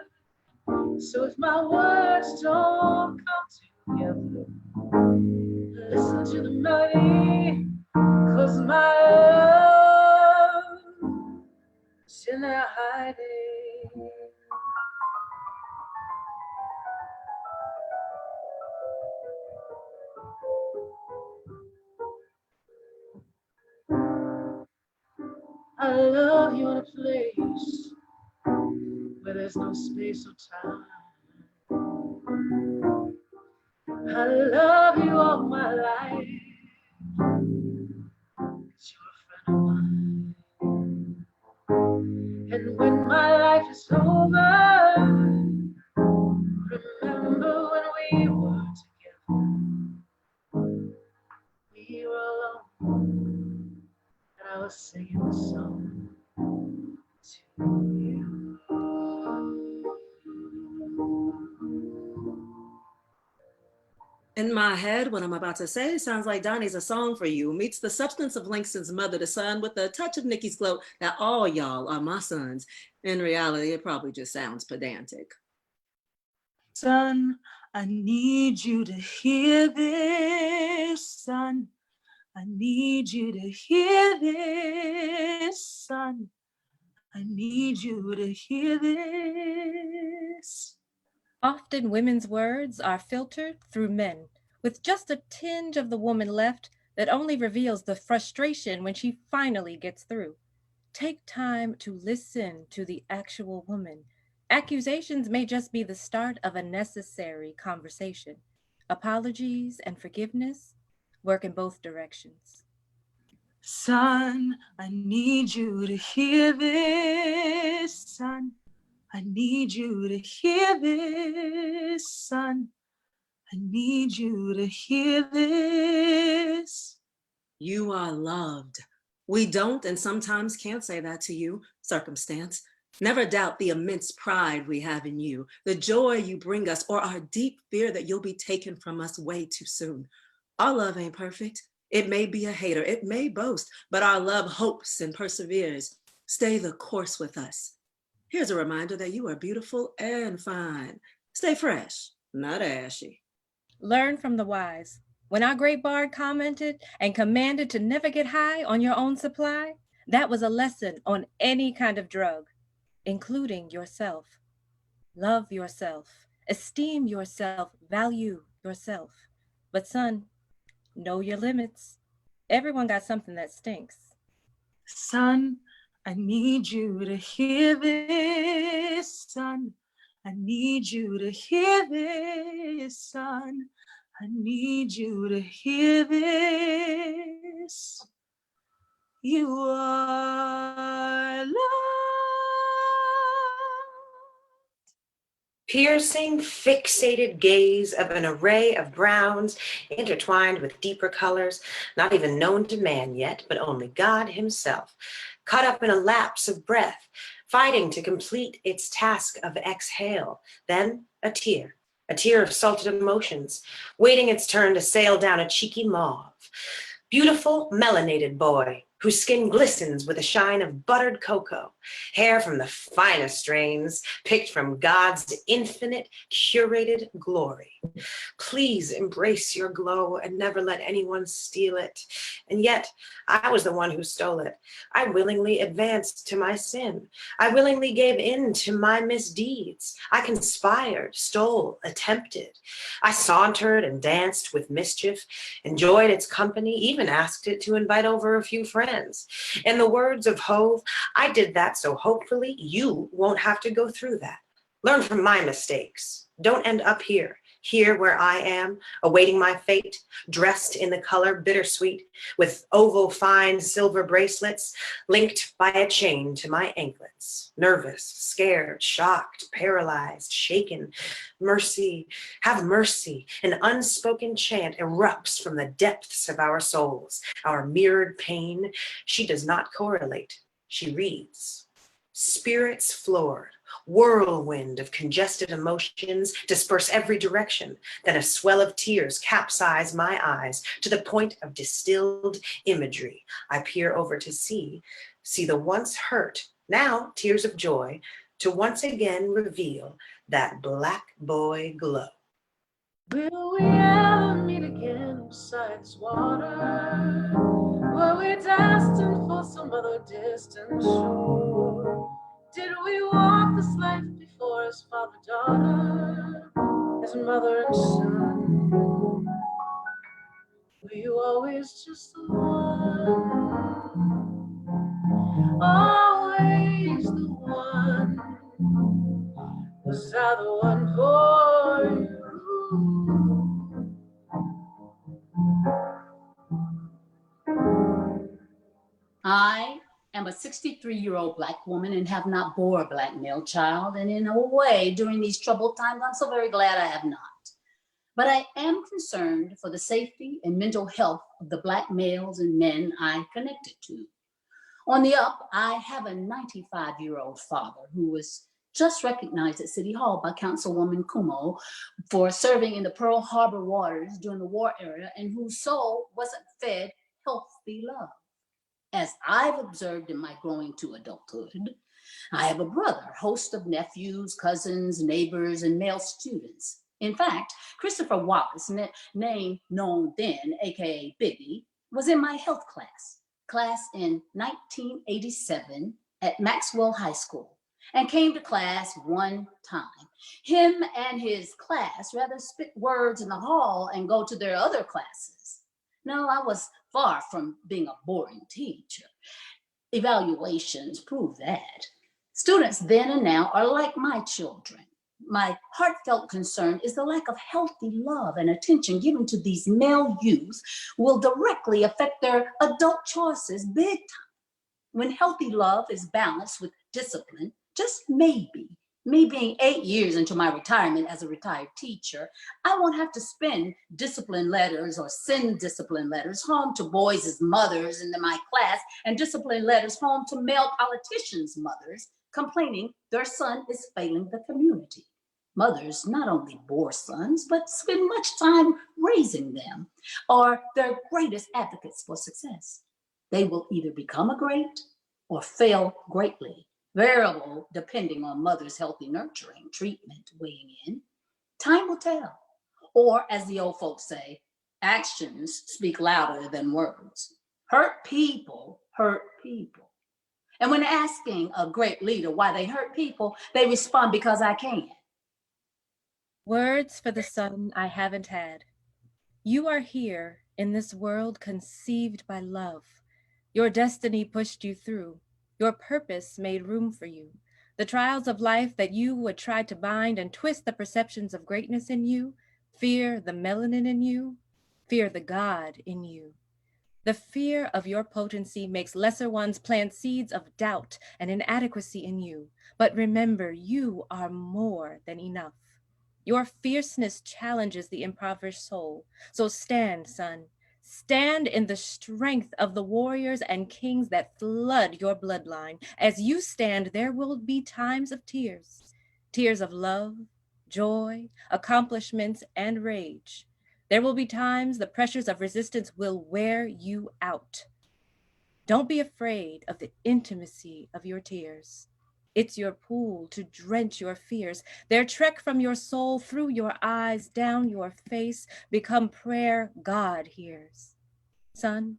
So if my words don't come together, listen to the melody, 'cause my love is in there hiding. I love you in a place where there's no space or time. I love you all my life, 'cause you're a friend of mine. And when my life is over, remember when we were together. We were alone, and I was singing the song to you. In my head, what I'm about to say sounds like Donnie's A Song for You meets the substance of Langston's Mother to Son with a touch of Nikki's gloat that all y'all are my sons. In reality, it probably just sounds pedantic. Son, I need you to hear this, son. I need you to hear this, son. I need you to hear this. Often women's words are filtered through men, with just a tinge of the woman left that only reveals the frustration when she finally gets through. Take time to listen to the actual woman. Accusations may just be the start of a necessary conversation. Apologies and forgiveness work in both directions. Son, I need you to hear this, son. I need you to hear this, son. I need you to hear this. You are loved. We don't and sometimes can't say that to you, circumstance. Never doubt the immense pride we have in you, the joy you bring us, or our deep fear that you'll be taken from us way too soon. Our love ain't perfect. It may be a hater, it may boast, but our love hopes and perseveres. Stay the course with us. Here's a reminder that you are beautiful and fine. Stay fresh, not ashy. Learn from the wise. When our great bard commented and commanded to never get high on your own supply, that was a lesson on any kind of drug, including yourself. Love yourself, esteem yourself, value yourself. But son, know your limits. Everyone got something that stinks. Son, I need you to hear this, son. I need you to hear this, son. I need you to hear this. You are loved. Piercing, fixated gaze of an array of browns intertwined with deeper colors, not even known to man yet, but only God himself, caught up in a lapse of breath, fighting to complete its task of exhale. Then a tear of salted emotions, waiting its turn to sail down a cheeky mauve. Beautiful, melanated boy, whose skin glistens with a shine of buttered cocoa, hair from the finest strains, picked from God's infinite, curated glory. Please embrace your glow and never let anyone steal it. And yet, I was the one who stole it. I willingly advanced to my sin. I willingly gave in to my misdeeds. I conspired, stole, attempted. I sauntered and danced with mischief, enjoyed its company, even asked it to invite over a few friends. In the words of Hove, I did that so hopefully you won't have to go through that. Learn from my mistakes. Don't end up here where I am, awaiting my fate, dressed in the color bittersweet, with oval fine silver bracelets linked by a chain to my anklets. Nervous, scared, shocked, paralyzed, shaken. Mercy, have mercy. An unspoken chant erupts from the depths of our souls. Our mirrored pain, she does not correlate. She reads. Spirits floored. Whirlwind of congested emotions disperse every direction. Then a swell of tears capsize my eyes to the point of distilled imagery. I peer over to see the once hurt, now tears of joy, to once again reveal that black boy glow. Will we ever meet again beside this water? Were we destined for some other distant shore? Did we walk this life before as father-daughter, as mother and son? Were you always just the one? Always the one? Was I the one for you? I am a 63-year-old Black woman and have not bore a Black male child. And in a way, during these troubled times, I'm so very glad I have not. But I am concerned for the safety and mental health of the Black males and men I connected to. On the up, I have a 95-year-old father who was just recognized at City Hall by Councilwoman Kumo for serving in the Pearl Harbor waters during the war era and whose soul wasn't fed healthy love. As I've observed in my growing to adulthood, I have a brother, host of nephews, cousins, neighbors, and male students. In fact, Christopher Wallace, name known then, AKA Biggie, was in my health class in 1987 at Maxwell High School, and came to class one time. Him and his class rather spit words in the hall and go to their other classes. No, I was far from being a boring teacher. Evaluations prove that. Students then and now are like my children. My heartfelt concern is the lack of healthy love and attention given to these male youth will directly affect their adult choices big time. When healthy love is balanced with discipline, just maybe, me being 8 years into my retirement as a retired teacher, I won't have to spend discipline letters or send discipline letters home to boys' mothers in my class and discipline letters home to male politicians' mothers complaining their son is failing the community. Mothers not only bore sons, but spend much time raising them, are their greatest advocates for success. They will either become a great or fail greatly, variable depending on mother's healthy nurturing treatment weighing in. Time will tell. Or as the old folks say, actions speak louder than words. Hurt people hurt people. And when asking a great leader why they hurt people, they respond, because I can. Words for the son I haven't had. You are here in this world conceived by love. Your destiny pushed you through. Your purpose made room for you. The trials of life that you would try to bind and twist the perceptions of greatness in you, fear the melanin in you, fear the God in you. The fear of your potency makes lesser ones plant seeds of doubt and inadequacy in you. But remember, you are more than enough. Your fierceness challenges the impoverished soul. So stand, son. Stand in the strength of the warriors and kings that flood your bloodline. As you stand, there will be times of tears. Tears of love, joy, accomplishments, and rage. There will be times the pressures of resistance will wear you out. Don't be afraid of the intimacy of your tears. It's your pool to drench your fears. Their trek from your soul through your eyes, down your face, become prayer God hears. Son,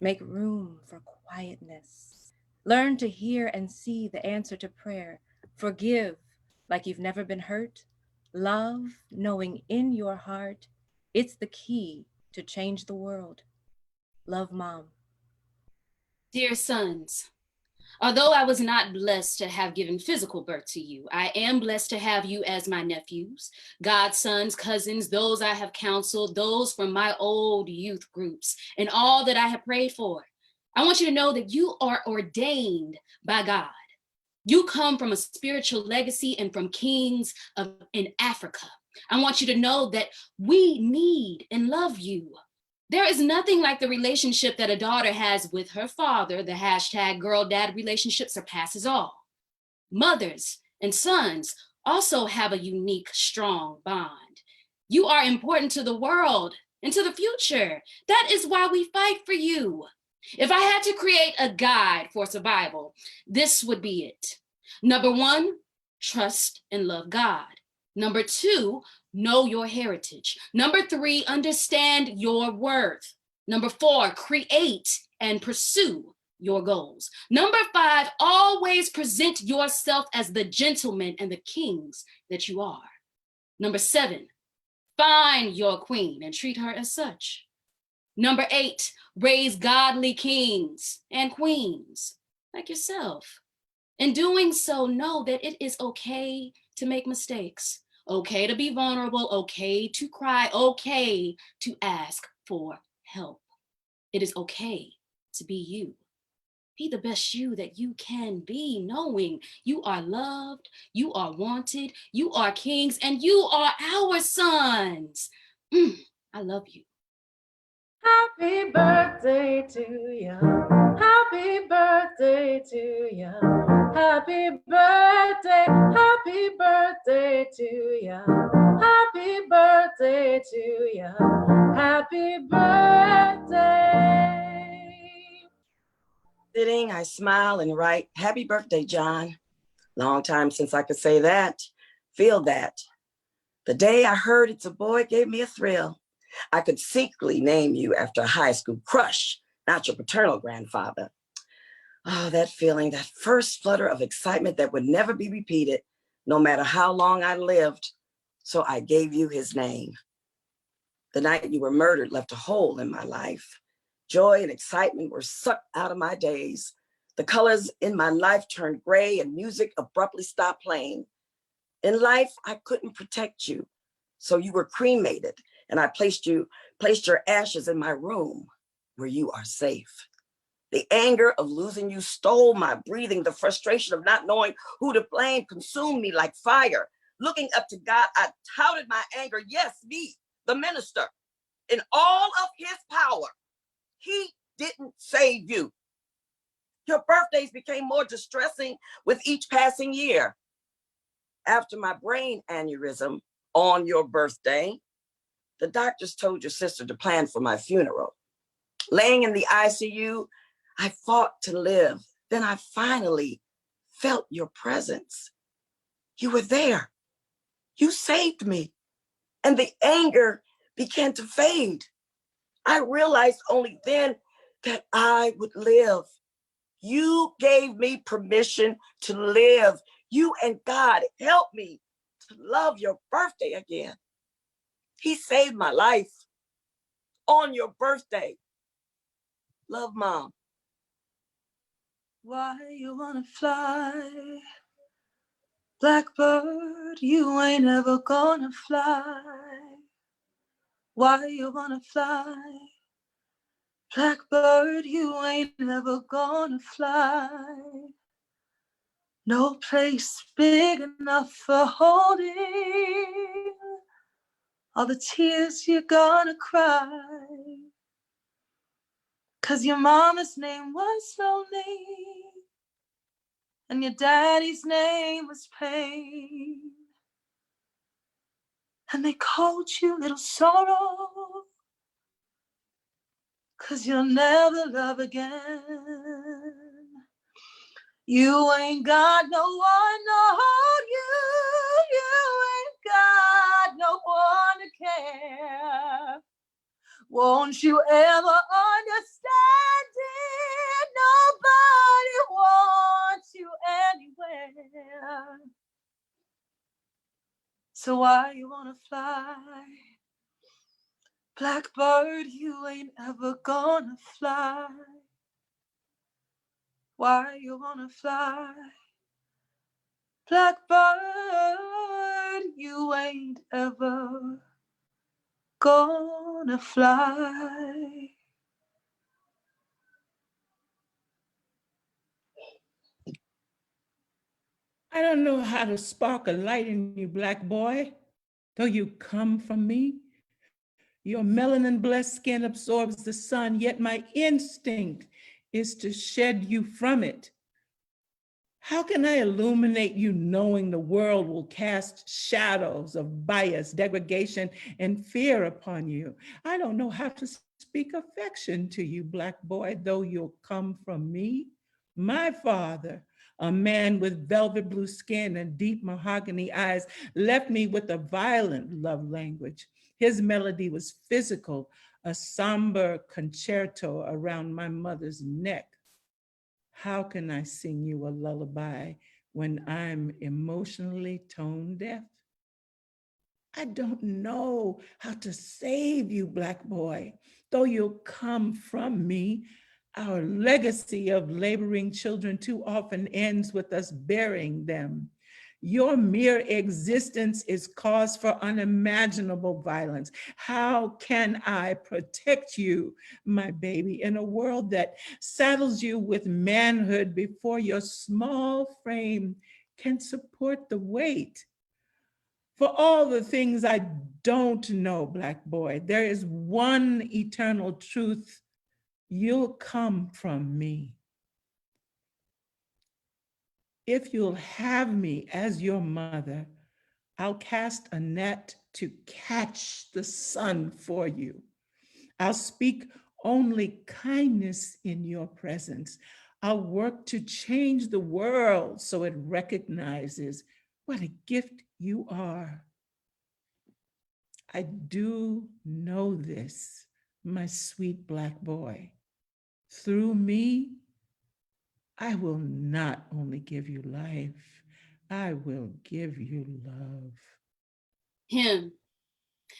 make room for quietness. Learn to hear and see the answer to prayer. Forgive like you've never been hurt. Love, knowing in your heart, it's the key to change the world. Love, Mom. Dear sons, although I was not blessed to have given physical birth to you, I am blessed to have you as my nephews, godsons, cousins, those I have counseled, those from my old youth groups, and all that I have prayed for. I want you to know that you are ordained by God. You come from a spiritual legacy and from kings in Africa. I want you to know that we need and love you. There is nothing like the relationship that a daughter has with her father. The hashtag girl dad relationship surpasses all. Mothers and sons also have a unique, strong bond. You are important to the world and to the future. That is why we fight for you. If I had to create a guide for survival, this would be it. Number 1, trust and love God. Number 2, know your heritage. Number 3, understand your worth. Number 4, create and pursue your goals. Number 5, always present yourself as the gentleman and the kings that you are. Number 7, find your queen and treat her as such. Number 8, raise godly kings and queens like yourself. In doing so, know that it is okay to make mistakes, okay to be vulnerable, okay to cry, okay to ask for help. It is okay to be you. Be the best you that you can be, knowing you are loved, you are wanted, you are kings, and you are our sons. I love you. Happy Happy birthday to you. Happy birthday to you. Happy birthday. Happy birthday to you. Happy birthday to you. Happy birthday. Sitting, I smile and write, "Happy birthday, John." Long time since I could say that, feel that. The day I heard it's a boy gave me a thrill. I could secretly name you after a high school crush, not your paternal grandfather. Oh, that feeling, that first flutter of excitement that would never be repeated, no matter how long I lived. So I gave you his name. The night you were murdered left a hole in my life. Joy and excitement were sucked out of my days. The colors in my life turned gray and music abruptly stopped playing. In life, I couldn't protect you. So you were cremated and I placed your ashes in my room where you are safe. The anger of losing you stole my breathing. The frustration of not knowing who to blame consumed me like fire. Looking up to God, I touted my anger. Yes, me, the minister, in all of his power. He didn't save you. Your birthdays became more distressing with each passing year. After my brain aneurysm on your birthday, the doctors told your sister to plan for my funeral. Laying in the ICU, I fought to live. Then I finally felt your presence. You were there. You saved me. And the anger began to fade. I realized only then that I would live. You gave me permission to live. You and God helped me to love your birthday again. He saved my life on your birthday. Love, Mom. Why you wanna fly? Blackbird, you ain't ever gonna fly. Why you wanna fly? Blackbird, you ain't never gonna fly. No place big enough for holding all the tears you're gonna cry. 'Cause your mama's name was lonely and your daddy's name was pain. And they called you Little Sorrow, 'cause you'll never love again. You ain't got no one to hold you. You ain't got no one to care. Won't you ever understand it? Nobody wants you anywhere. So why you wanna fly? Blackbird, you ain't ever gonna fly. Why you wanna fly? Blackbird, you ain't ever gonna fly. I don't know how to spark a light in you, black boy, though you come from me. Your melanin-blessed skin absorbs the sun, yet my instinct is to shed you from it. How can I illuminate you knowing the world will cast shadows of bias, degradation, and fear upon you? I don't know how to speak affection to you, black boy, though you'll come from me. My father, a man with velvet blue skin and deep mahogany eyes, left me with a violent love language. His melody was physical, a somber concerto around my mother's neck. How can I sing you a lullaby when I'm emotionally tone deaf? I don't know how to save you, black boy, though you'll come from me. Our legacy of laboring children too often ends with us burying them. Your mere existence is cause for unimaginable violence. How can I protect you, my baby, in a world that saddles you with manhood before your small frame can support the weight? For all the things I don't know, Black boy, there is one eternal truth. You'll come from me. If you'll have me as your mother, I'll cast a net to catch the sun for you. I'll speak only kindness in your presence. I'll work to change the world so it recognizes what a gift you are. I do know this, my sweet Black boy. Through me, I will not only give you life, I will give you love. Him,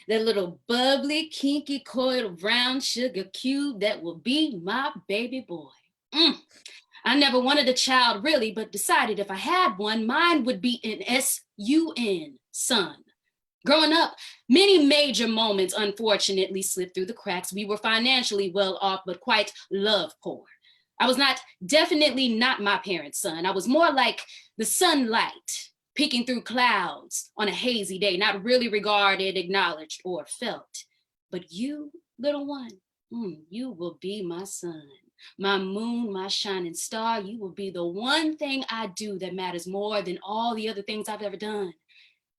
that little bubbly, kinky, coiled, round sugar cube that will be my baby boy. I never wanted a child really, but decided if I had one, mine would be an S-U-N, son. Growing up, many major moments unfortunately slipped through the cracks. We were financially well off, but quite love poor. I was definitely not my parents' son. I was more like the sunlight peeking through clouds on a hazy day, not really regarded, acknowledged, or felt. But you, little one, you will be my sun, my moon, my shining star. You will be the one thing I do that matters more than all the other things I've ever done.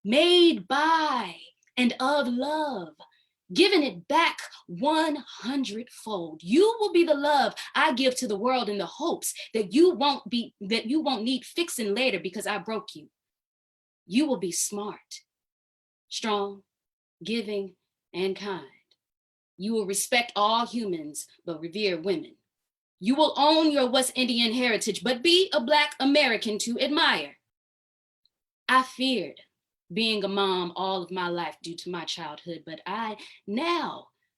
Made by and of love, giving it back 100-fold. You will be the love I give to the world in the hopes that you won't need fixing later because I broke you. You will be smart, strong, giving, and kind. You will respect all humans, but revere women. You will own your West Indian heritage, but be a Black American to admire. I feared being a mom all of my life due to my childhood, but I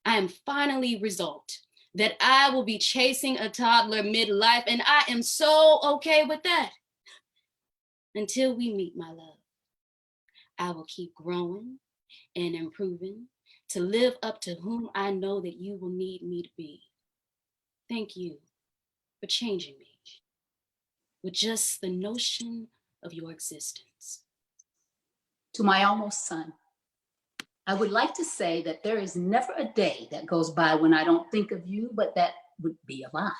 am finally resolved that I will be chasing a toddler midlife, and I am so okay with that. Until we meet, my love, I will keep growing and improving to live up to whom I know that you will need me to be. Thank you for changing me with just the notion of your existence. To my almost son, I would like to say that there is never a day that goes by when I don't think of you, but that would be a lie.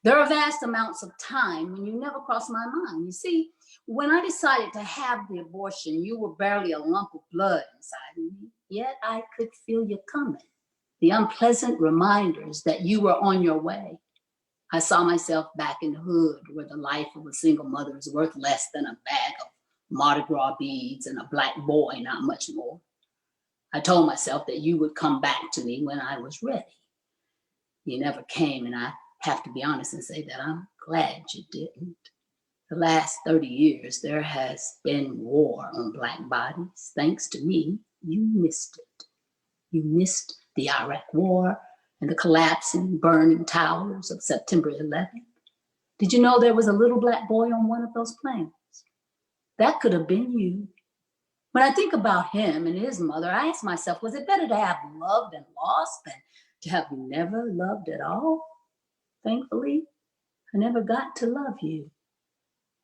There are vast amounts of time when you never cross my mind. You see, when I decided to have the abortion, you were barely a lump of blood inside me, yet I could feel you coming. The unpleasant reminders that you were on your way. I saw myself back in the hood where the life of a single mother is worth less than a bag of Mardi Gras beads and a Black boy, not much more. I told myself that you would come back to me when I was ready. You never came, and I have to be honest and say that I'm glad you didn't. The last 30 years, there has been war on Black bodies. Thanks to me, you missed it. You missed the Iraq War and the collapsing, burning towers of September 11th. Did you know there was a little Black boy on one of those planes? That could have been you. When I think about him and his mother, I ask myself, was it better to have loved and lost than to have never loved at all? Thankfully, I never got to love you.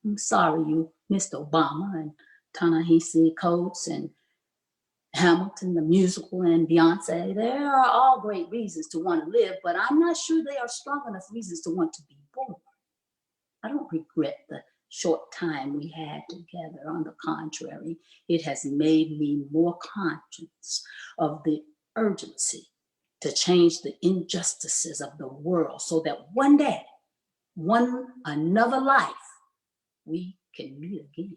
I'm sorry you missed Obama and Ta-Nehisi Coates and Hamilton, the musical, and Beyonce. There are all great reasons to want to live, but I'm not sure they are strong enough reasons to want to be born. I don't regret the short time we had together. On the contrary, it has made me more conscious of the urgency to change the injustices of the world so that one day, another life, we can meet again.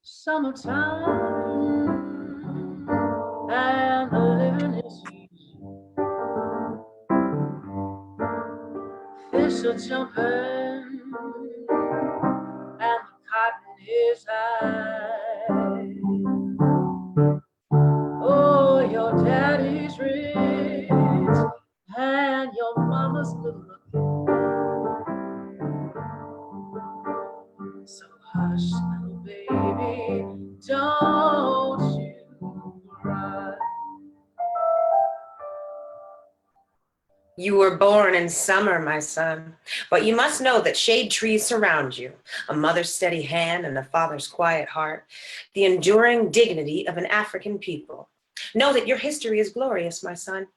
Summertime and the living is easy. Fish are jumping and the cotton is high. Oh, your daddy's rich and your mama's good looking. So hush, little baby, don't you cry. You were born in summer, my son, but you must know that shade trees surround you, a mother's steady hand and a father's quiet heart, the enduring dignity of an African people. Know that your history is glorious, my son.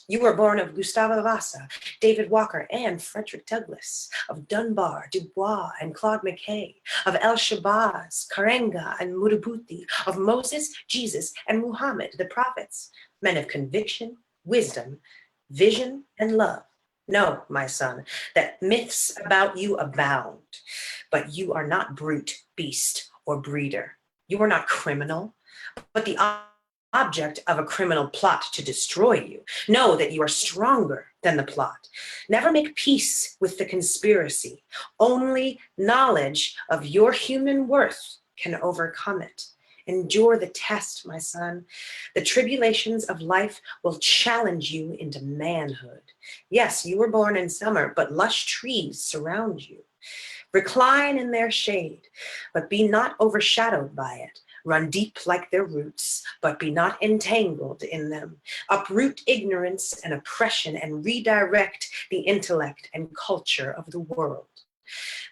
You were born of Gustavo Vassa, David Walker, and Frederick Douglass, of Dunbar, Dubois, and Claude McKay, of El Shabazz, Karenga, and Murubuti, of Moses, Jesus, and Muhammad, the prophets, men of conviction, wisdom, vision, and love. Know, my son, that myths about you abound, but you are not brute, beast, or breeder. You are not criminal, but the object of a criminal plot to destroy you. Know that you are stronger than the plot. Never make peace with the conspiracy. Only knowledge of your human worth can overcome it. Endure the test, my son. The tribulations of life will challenge you into manhood. Yes, you were born in summer, but lush trees surround you. Recline in their shade, but be not overshadowed by it. Run deep like their roots, but be not entangled in them. Uproot ignorance and oppression and redirect the intellect and culture of the world.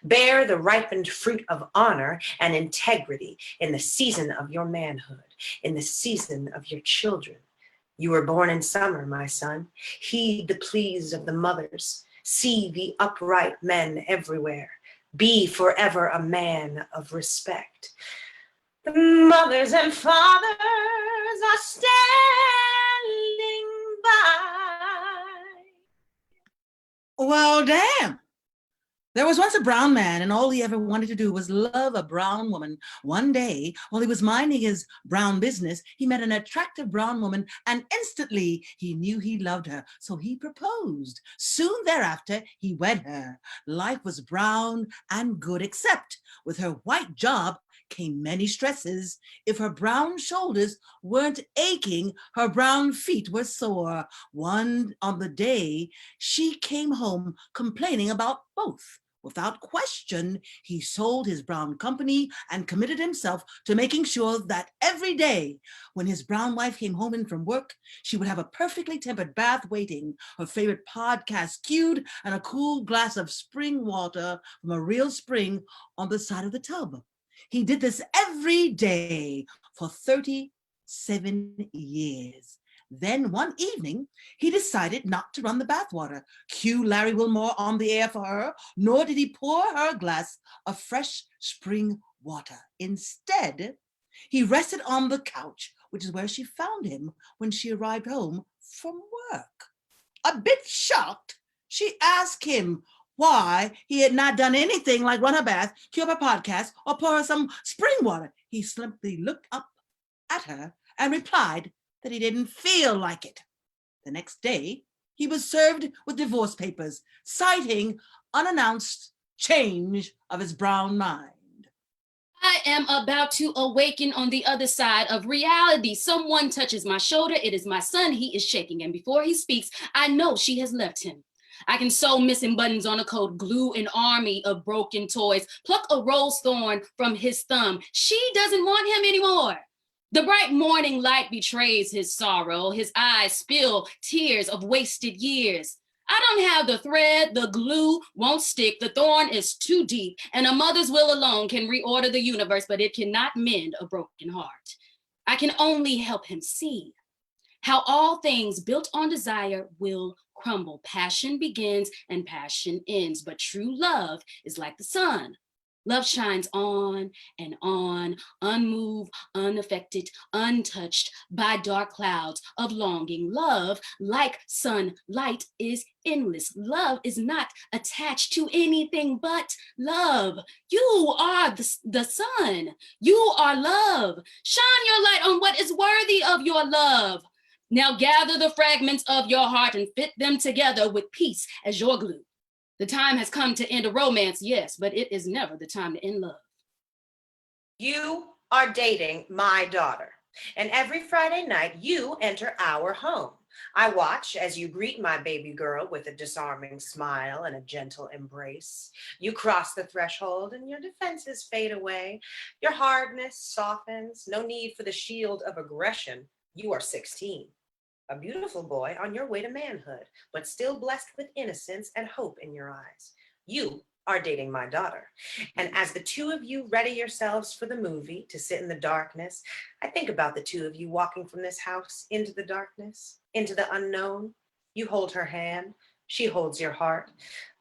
Bear the ripened fruit of honor and integrity in the season of your manhood, in the season of your children. You were born in summer, my son. Heed the pleas of the mothers. See the upright men everywhere. Be forever a man of respect. The mothers and fathers are standing by. Well, damn. There was once a brown man, and all he ever wanted to do was love a brown woman. One day, while he was minding his brown business, he met an attractive brown woman, and instantly he knew he loved her. So he proposed. Soon thereafter, he wed her. Life was brown and good, except with her white job came many stresses. If her brown shoulders weren't aching, her brown feet were sore. One on the day, she came home complaining about both. Without question, he sold his brown company and committed himself to making sure that every day when his brown wife came home in from work, she would have a perfectly tempered bath waiting, her favorite podcast queued, and a cool glass of spring water from a real spring on the side of the tub. He did this every day for 37 years. Then one evening, he decided not to run the bathwater, cue Larry Wilmore on the air for her, nor did he pour her a glass of fresh spring water. Instead, he rested on the couch, which is where she found him when she arrived home from work. A bit shocked, she asked him why he had not done anything like run her bath, cue up her podcast, or pour her some spring water. He simply looked up at her and replied that he didn't feel like it. The next day, he was served with divorce papers, citing unannounced change of his brown mind. I am about to awaken on the other side of reality. Someone touches my shoulder. It is my son. He is shaking. And before he speaks, I know she has left him. I can sew missing buttons on a coat, glue an army of broken toys, pluck a rose thorn from his thumb. She doesn't want him anymore. The bright morning light betrays his sorrow. His eyes spill tears of wasted years. I don't have the thread, the glue won't stick, the thorn is too deep, and a mother's will alone can reorder the universe, but it cannot mend a broken heart. I can only help him see how all things built on desire will crumble. Passion begins and passion ends, but true love is like the sun. Love shines on and on, unmoved, unaffected, untouched by dark clouds of longing. Love, like sunlight, is endless. Love is not attached to anything but love. You are the sun. You are love. Shine your light on what is worthy of your love. Now gather the fragments of your heart and fit them together with peace as your glue. The time has come to end a romance, yes, but it is never the time to end love. You are dating my daughter, and every Friday night you enter our home. I watch as you greet my baby girl with a disarming smile and a gentle embrace. You cross the threshold and your defenses fade away. Your hardness softens, no need for the shield of aggression. You are 16. A beautiful boy on your way to manhood, but still blessed with innocence and hope in your eyes. You are dating my daughter. And as the two of you ready yourselves for the movie to sit in the darkness, I think about the two of you walking from this house into the darkness, into the unknown. You hold her hand, she holds your heart.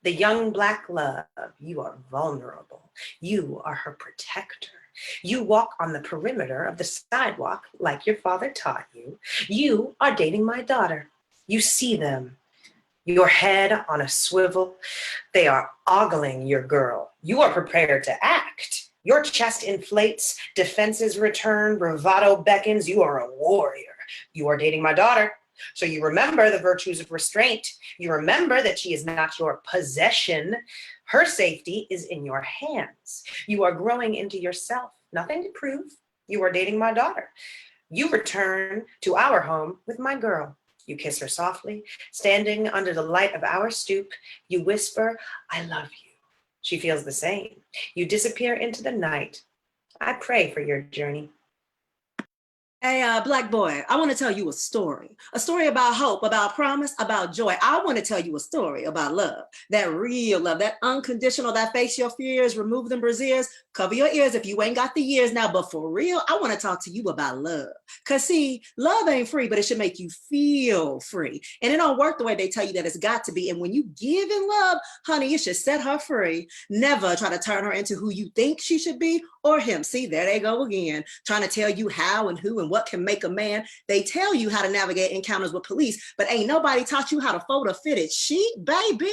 The young Black love, you are vulnerable. You are her protector. You walk on the perimeter of the sidewalk like your father taught you. You are dating my daughter. You see them, your head on a swivel. They are ogling your girl. You are prepared to act. Your chest inflates, defenses return, bravado beckons. You are a warrior. You are dating my daughter. So you remember the virtues of restraint. You remember that she is not your possession. Her safety is in your hands. You are growing into yourself. Nothing to prove. You are dating my daughter. You return to our home with my girl. You kiss her softly, standing under the light of our stoop. You whisper, I love you. She feels the same. You disappear into the night. I pray for your journey. Hey, Black boy, I want to tell you a story about hope, about promise, about joy. I want to tell you a story about love, that real love, that unconditional, that face your fears, remove them braziers, cover your ears if you ain't got the years now, but for real, I want to talk to you about love. Cause see, love ain't free, but it should make you feel free. And it don't work the way they tell you that it's got to be. And when you give in love, honey, you should set her free. Never try to turn her into who you think she should be or him. See, there they go again, trying to tell you how and who and what can make a man. They tell you how to navigate encounters with police, but ain't nobody taught you how to fold a fitted sheet, baby.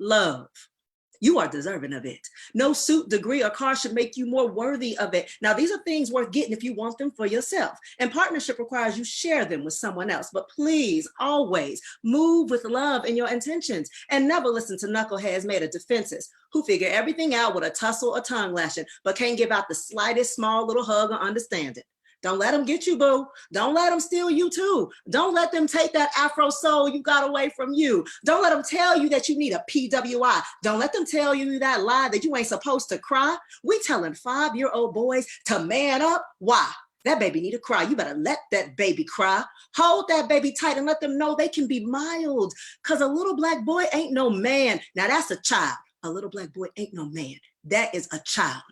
Love. You are deserving of it. No suit, degree, or car should make you more worthy of it. Now, these are things worth getting if you want them for yourself. And partnership requires you share them with someone else. But please, always move with love in your intentions and never listen to knuckleheads made of defenses who figure everything out with a tussle or tongue lashing, but can't give out the slightest small little hug or understanding. Don't let them get you, boo. Don't let them steal you too. Don't let them take that Afro soul you got away from you. Don't let them tell you that you need a PWI. Don't let them tell you that lie that you ain't supposed to cry. We telling 5-year-old boys to man up. Why? That baby need to cry. You better let that baby cry. Hold that baby tight and let them know they can be mild. Cause a little Black boy ain't no man. Now that's a child. A little Black boy ain't no man. That is a child.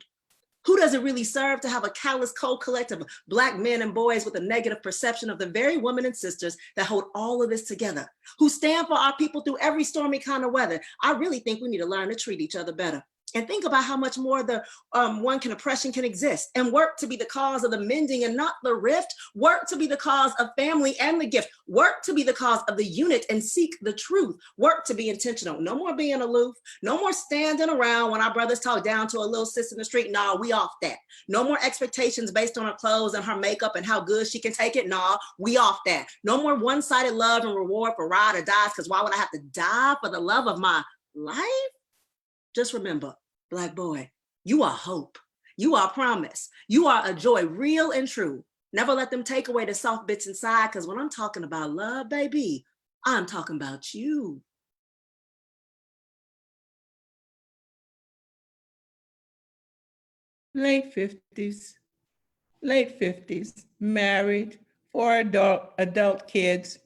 Who does it really serve to have a callous cold collective of Black men and boys with a negative perception of the very women and sisters that hold all of this together, who stand for our people through every stormy kind of weather? I really think we need to learn to treat each other better. And think about how much more the oppression can exist, and work to be the cause of the mending and not the rift. Work to be the cause of family and the gift. Work to be the cause of the unit and seek the truth. Work to be intentional. No more being aloof. No more standing around when our brothers talk down to a little sis in the street. Nah, we off that. No more expectations based on her clothes and her makeup and how good she can take it. Nah, we off that. No more one-sided love and reward for ride or dies, because why would I have to die for the love of my life? Just remember, Black boy, you are hope. You are promise. You are a joy, real and true. Never let them take away the soft bits inside, because when I'm talking about love, baby, I'm talking about you. Late 50s, married, 4 adult kids,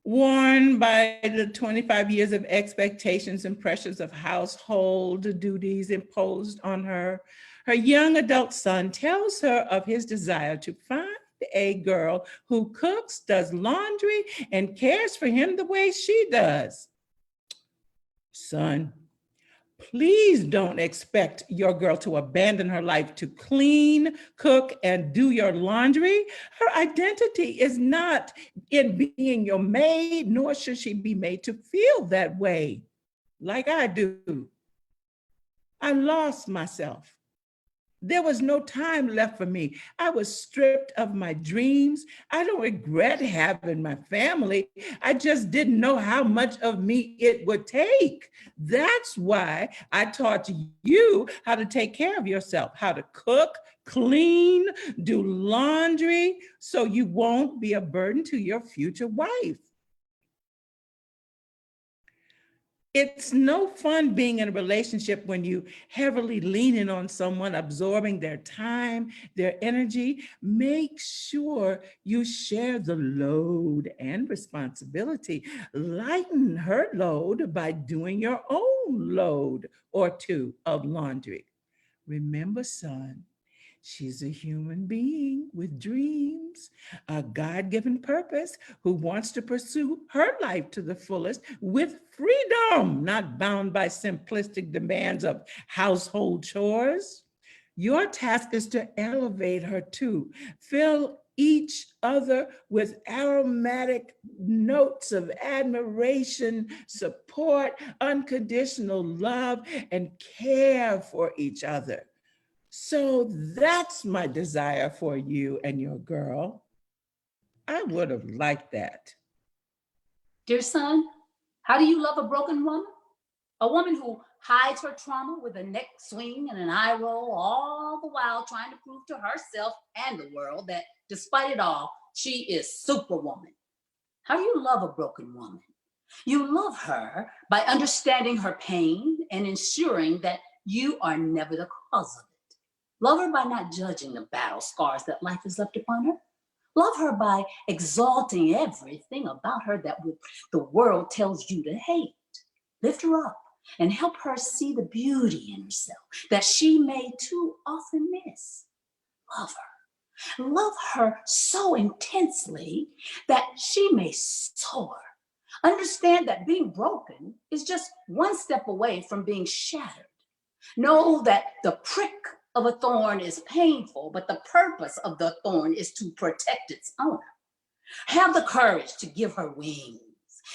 worn by the 25 years of expectations and pressures of household duties imposed on her. Her young adult son tells her of his desire to find a girl who cooks, does laundry, and cares for him the way she does. Son, please don't expect your girl to abandon her life to clean, cook, and do your laundry. Her identity is not in being your maid, nor should she be made to feel that way like I do. I lost myself. There was no time left for me. I was stripped of my dreams. I don't regret having my family. I just didn't know how much of me it would take. That's why I taught you how to take care of yourself, how to cook, clean, do laundry, so you won't be a burden to your future wife. It's no fun being in a relationship when you heavily leaning on someone, absorbing their time, their energy. Make sure you share the load and responsibility. Lighten her load by doing your own load or two of laundry. Remember, son, she's a human being with dreams, a God-given purpose who wants to pursue her life to the fullest with freedom, not bound by simplistic demands of household chores. Your task is to elevate her too. Fill each other with aromatic notes of admiration, support, unconditional love, and care for each other. So that's my desire for you and your girl. I would have liked that. Dear son, how do you love a broken woman? A woman who hides her trauma with a neck swing and an eye roll, all the while trying to prove to herself and the world that despite it all, she is superwoman. How do you love a broken woman? You love her by understanding her pain and ensuring that you are never the cause of it. Love her by not judging the battle scars that life has left upon her. Love her by exalting everything about her that the world tells you to hate. Lift her up and help her see the beauty in herself that she may too often miss. Love her. Love her so intensely that she may soar. Understand that being broken is just one step away from being shattered. Know that the prick of a thorn is painful, but the purpose of the thorn is to protect its owner. Have the courage to give her wings.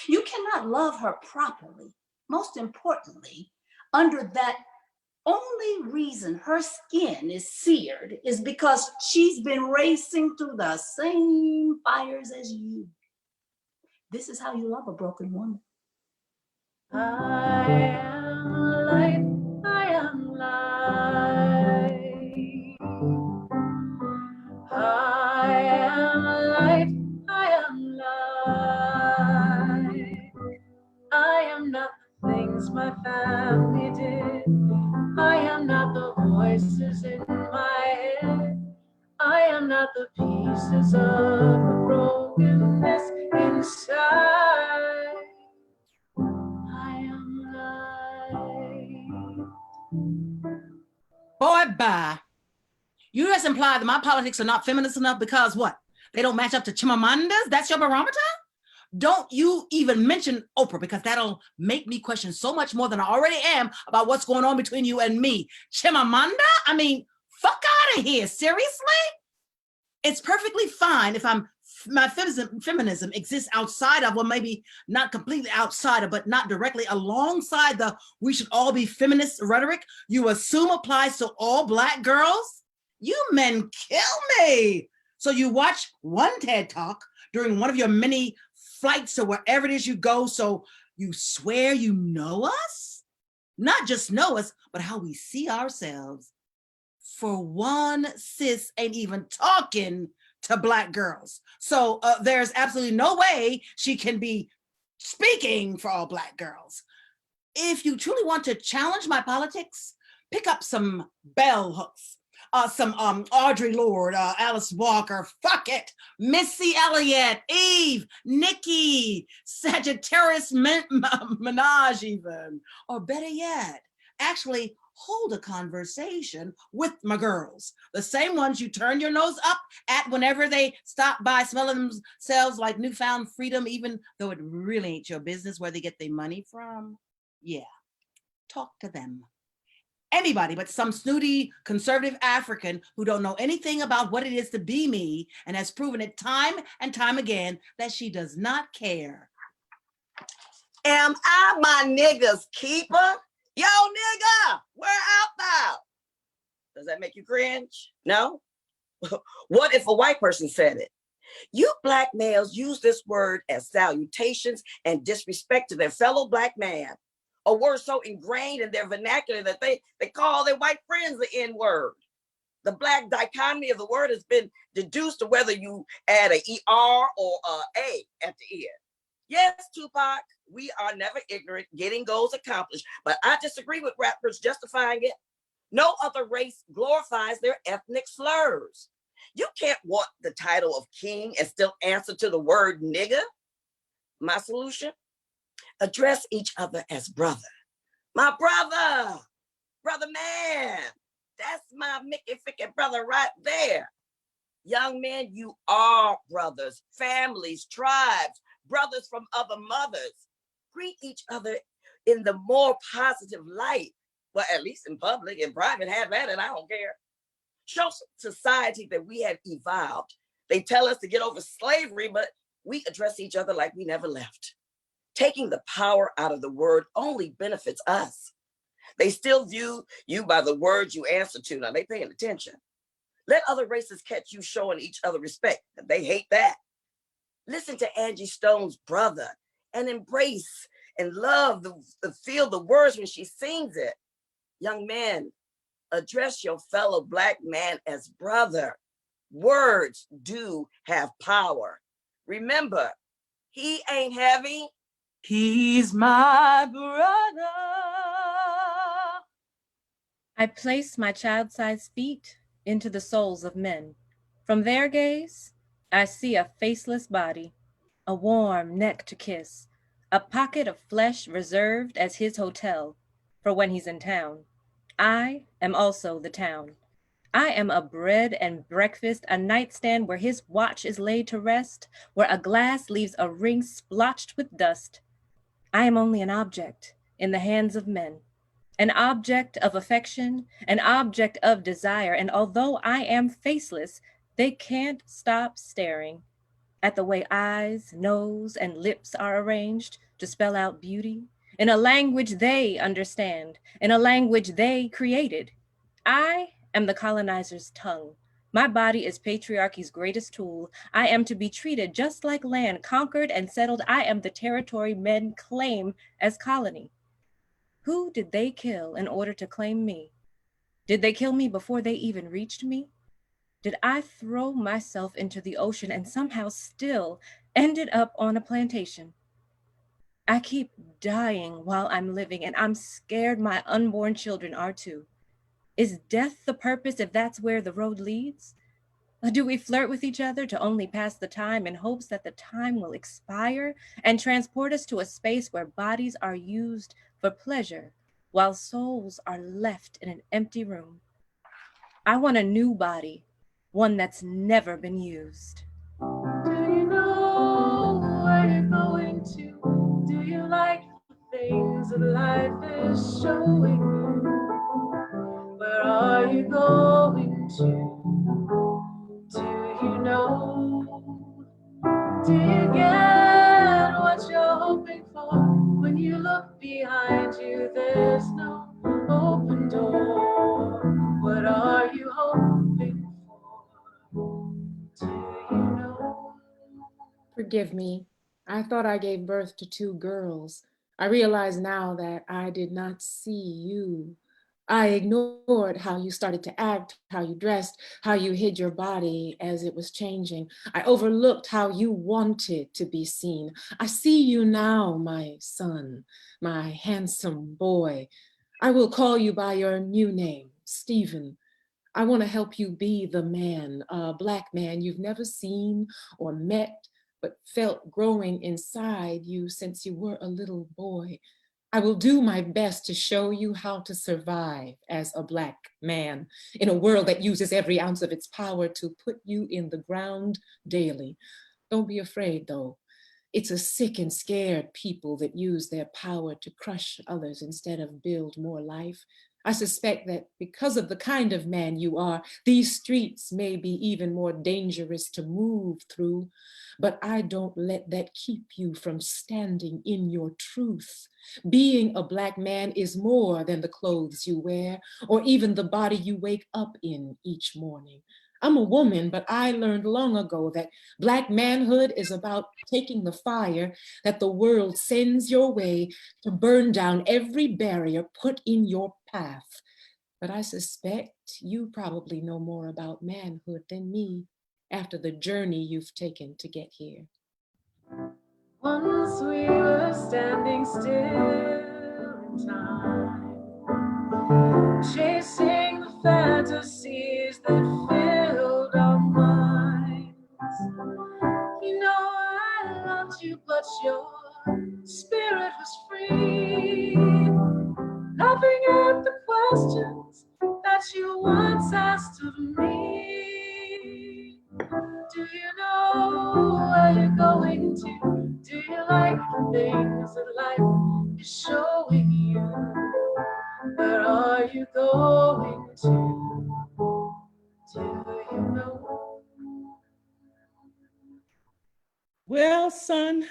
You cannot love her properly, most importantly, under that only reason her skin is seared is because she's been racing through the same fires as you. This is how you love a broken woman. I am light, I am light. I am light, I am light. I am not the things my family did. I am not the voices in my head. I am not the pieces of the brokenness inside. I am light. Boy, bye. You just imply that my politics are not feminist enough because what? They don't match up to Chimamanda's? That's your barometer? Don't you even mention Oprah because that'll make me question so much more than I already am about what's going on between you and me. Chimamanda? I mean, fuck out of here. Seriously? It's perfectly fine if my feminism exists outside of, well, maybe not completely outside of, but not directly alongside the we should all be feminist rhetoric you assume applies to all Black girls. You men kill me. So you watch one TED Talk during one of your many flights to wherever it is you go, so you swear you know us? Not just know us, but how we see ourselves. For one, sis ain't even talking to Black girls. So there's absolutely no way she can be speaking for all Black girls. If you truly want to challenge my politics, pick up some bell hooks. Some Audre Lorde, Alice Walker, fuck it, Missy Elliott, Eve, Nikki, Sagittarius Minaj even, or better yet, actually hold a conversation with my girls, the same ones you turn your nose up at whenever they stop by smelling themselves like newfound freedom, even though it really ain't your business where they get their money from. Yeah, talk to them. Anybody but some snooty conservative African who don't know anything about what it is to be me and has proven it time and time again that she does not care. Am I my nigga's keeper? Yo, nigga, where out thou? Does that make you cringe? No? What if a white person said it? You Black males use this word as salutations and disrespect to their fellow Black man. A word so ingrained in their vernacular that they call their white friends the N-word. The Black dichotomy of the word has been deduced to whether you add an ER or a at the end. Yes, Tupac, we are never ignorant, getting goals accomplished, but I disagree with rappers justifying it. No other race glorifies their ethnic slurs. You can't want the title of king and still answer to the word nigga. My solution? Address each other as brother. My brother, brother man. That's my Mickey Ficky brother right there. Young men, you are brothers, families, tribes, brothers from other mothers. Greet each other in the more positive light. Well, at least in public, in private, have at it, I don't care. Show society that we have evolved. They tell us to get over slavery, but we address each other like we never left. Taking the power out of the word only benefits us. They still view you by the words you answer to. Now they paying attention. Let other races catch you showing each other respect. They hate that. Listen to Angie Stone's brother and embrace and love feel the words when she sings it. Young man, address your fellow Black man as brother. Words do have power. Remember, he ain't heavy. He's my brother. I place my child-sized feet into the souls of men. From their gaze, I see a faceless body, a warm neck to kiss, a pocket of flesh reserved as his hotel for when he's in town. I am also the town. I am a bread and breakfast, a nightstand where his watch is laid to rest, where a glass leaves a ring splotched with dust. I am only an object in the hands of men, an object of affection, an object of desire, and although I am faceless, they can't stop staring at the way eyes, nose, and lips are arranged to spell out beauty in a language they understand, in a language they created. I am the colonizer's tongue. My body is patriarchy's greatest tool. I am to be treated just like land conquered and settled. I am the territory men claim as colony. Who did they kill in order to claim me? Did they kill me before they even reached me? Did I throw myself into the ocean and somehow still ended up on a plantation? I keep dying while I'm living, and I'm scared my unborn children are too. Is death the purpose if that's where the road leads? Or do we flirt with each other to only pass the time in hopes that the time will expire and transport us to a space where bodies are used for pleasure while souls are left in an empty room? I want a new body, one that's never been used. Do you know where you're going to? Do you like the things that life is showing you? Where are you going to? Do you know? Do you get what you're hoping for? When you look behind you, there's no open door. What are you hoping for? Do you know? Forgive me. I thought I gave birth to 2 girls. I realize now that I did not see you. I ignored how you started to act, how you dressed, how you hid your body as it was changing. I overlooked how you wanted to be seen. I see you now, my son, my handsome boy. I will call you by your new name, Stephen. I want to help you be the man, a Black man you've never seen or met, but felt growing inside you since you were a little boy. I will do my best to show you how to survive as a Black man in a world that uses every ounce of its power to put you in the ground daily. Don't be afraid, though. It's a sick and scared people that use their power to crush others instead of build more life. I suspect that because of the kind of man you are, these streets may be even more dangerous to move through, but I don't let that keep you from standing in your truth. Being a Black man is more than the clothes you wear or even the body you wake up in each morning. I'm a woman, but I learned long ago that Black manhood is about taking the fire that the world sends your way to burn down every barrier put in your path. But I suspect you probably know more about manhood than me after the journey you've taken to get here. One Once we were standing still in time, chasing the fantasies that filled our minds. You know I loved you, but your spirit was free. Laughing at the questions that you once asked of me. Do you know where you're going to? Do you like the things that life is showing you? Where are you going to? Do you know? Well, son,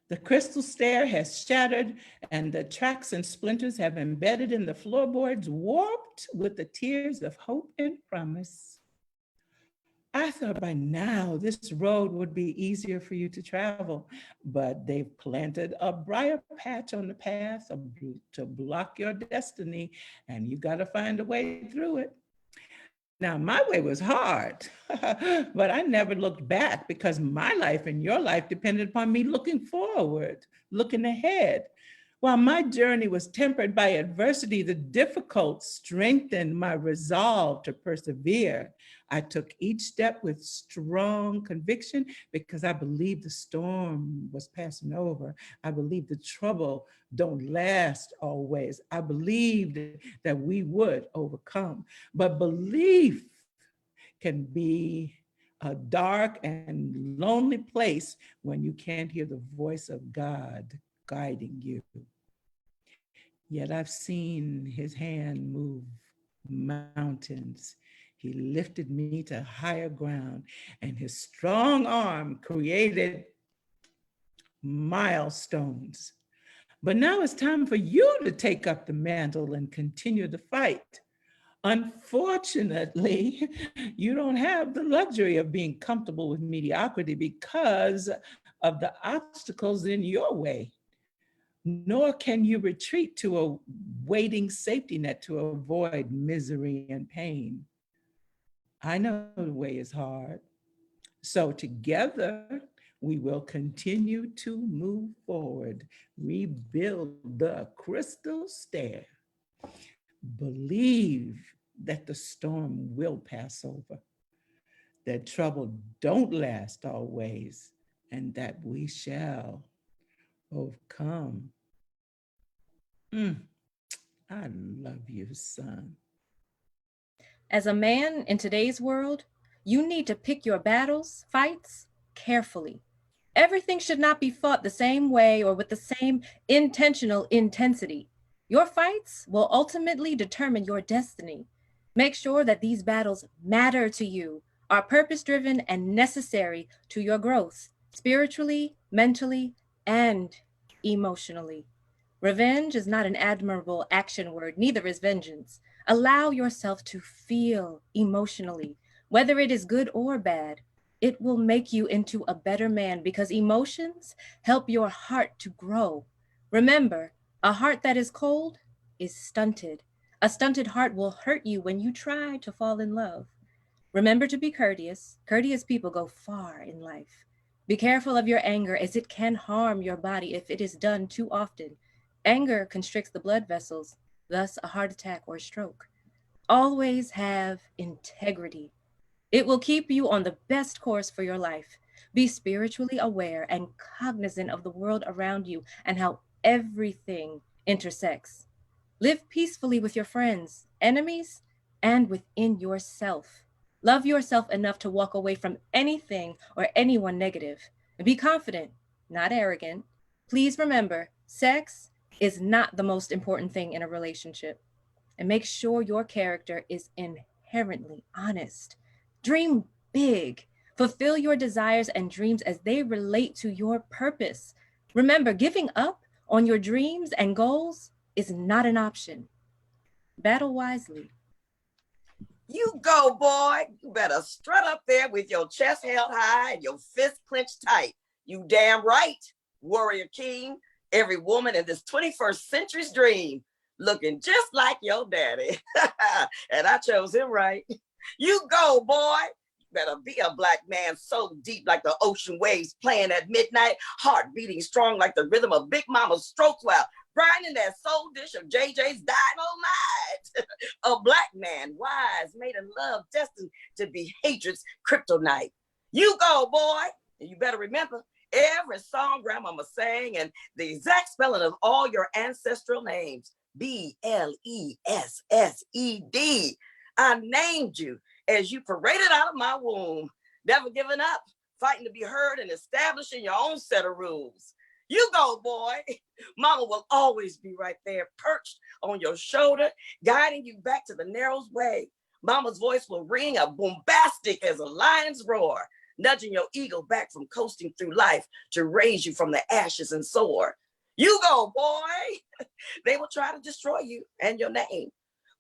the crystal stair has shattered and the tracks and splinters have embedded in the floorboards, warped with the tears of hope and promise. I thought by now this road would be easier for you to travel, but they've planted a briar patch on the path to block your destiny, and you got to find a way through it. Now, my way was hard, but I never looked back because my life and your life depended upon me looking forward, looking ahead. While my journey was tempered by adversity, the difficult strengthened my resolve to persevere. I took each step with strong conviction because I believed the storm was passing over. I believed the trouble don't last always. I believed that we would overcome. But belief can be a dark and lonely place when you can't hear the voice of God guiding you. Yet I've seen his hand move mountains. He lifted me to higher ground, and his strong arm created milestones. But now it's time for you to take up the mantle and continue the fight. Unfortunately, you don't have the luxury of being comfortable with mediocrity because of the obstacles in your way. Nor can you retreat to a waiting safety net to avoid misery and pain. I know the way is hard. So together, we will continue to move forward, rebuild the crystal stair. Believe that the storm will pass over, that trouble don't last always, and that we shall overcome. I love you, son. As a man in today's world, you need to pick your battles, fights carefully. Everything should not be fought the same way or with the same intentional intensity. Your fights will ultimately determine your destiny. Make sure that these battles matter to you, are purpose-driven and necessary to your growth, spiritually, mentally, and emotionally. Revenge is not an admirable action word, neither is vengeance. Allow yourself to feel emotionally, whether it is good or bad. It will make you into a better man because emotions help your heart to grow. Remember, a heart that is cold is stunted. A stunted heart will hurt you when you try to fall in love. Remember to be courteous. Courteous people go far in life. Be careful of your anger as it can harm your body if it is done too often. Anger constricts the blood vessels, thus a heart attack or stroke. Always have integrity. It will keep you on the best course for your life. Be spiritually aware and cognizant of the world around you and how everything intersects. Live peacefully with your friends, enemies, and within yourself. Love yourself enough to walk away from anything or anyone negative. And be confident, not arrogant. Please remember, sex is not the most important thing in a relationship. And make sure your character is inherently honest. Dream big. Fulfill your desires and dreams as they relate to your purpose. Remember, giving up on your dreams and goals is not an option. Battle wisely. You go, boy. You better strut up there with your chest held high and your fist clenched tight. You damn right, warrior king. Every woman in this 21st century's dream, looking just like your daddy. And I chose him right. You go, boy. better be a black man so deep like the ocean waves playing at midnight, heart beating strong like the rhythm of Big Mama's strokes while grinding that soul dish of JJ's dynamite. A black man, wise, made in love, destined to be hatred's kryptonite. You go, boy. And you better remember every song grandmama sang and the exact spelling of all your ancestral names. BLESSED. I named you as you paraded out of my womb, never giving up, fighting to be heard and establishing your own set of rules. You go, boy. Mama will always be right there, perched on your shoulder, guiding you back to the narrow way. Mama's voice will ring a bombastic as a lion's roar, nudging your ego back from coasting through life to raise you from the ashes and soar. You go, boy. They will try to destroy you and your name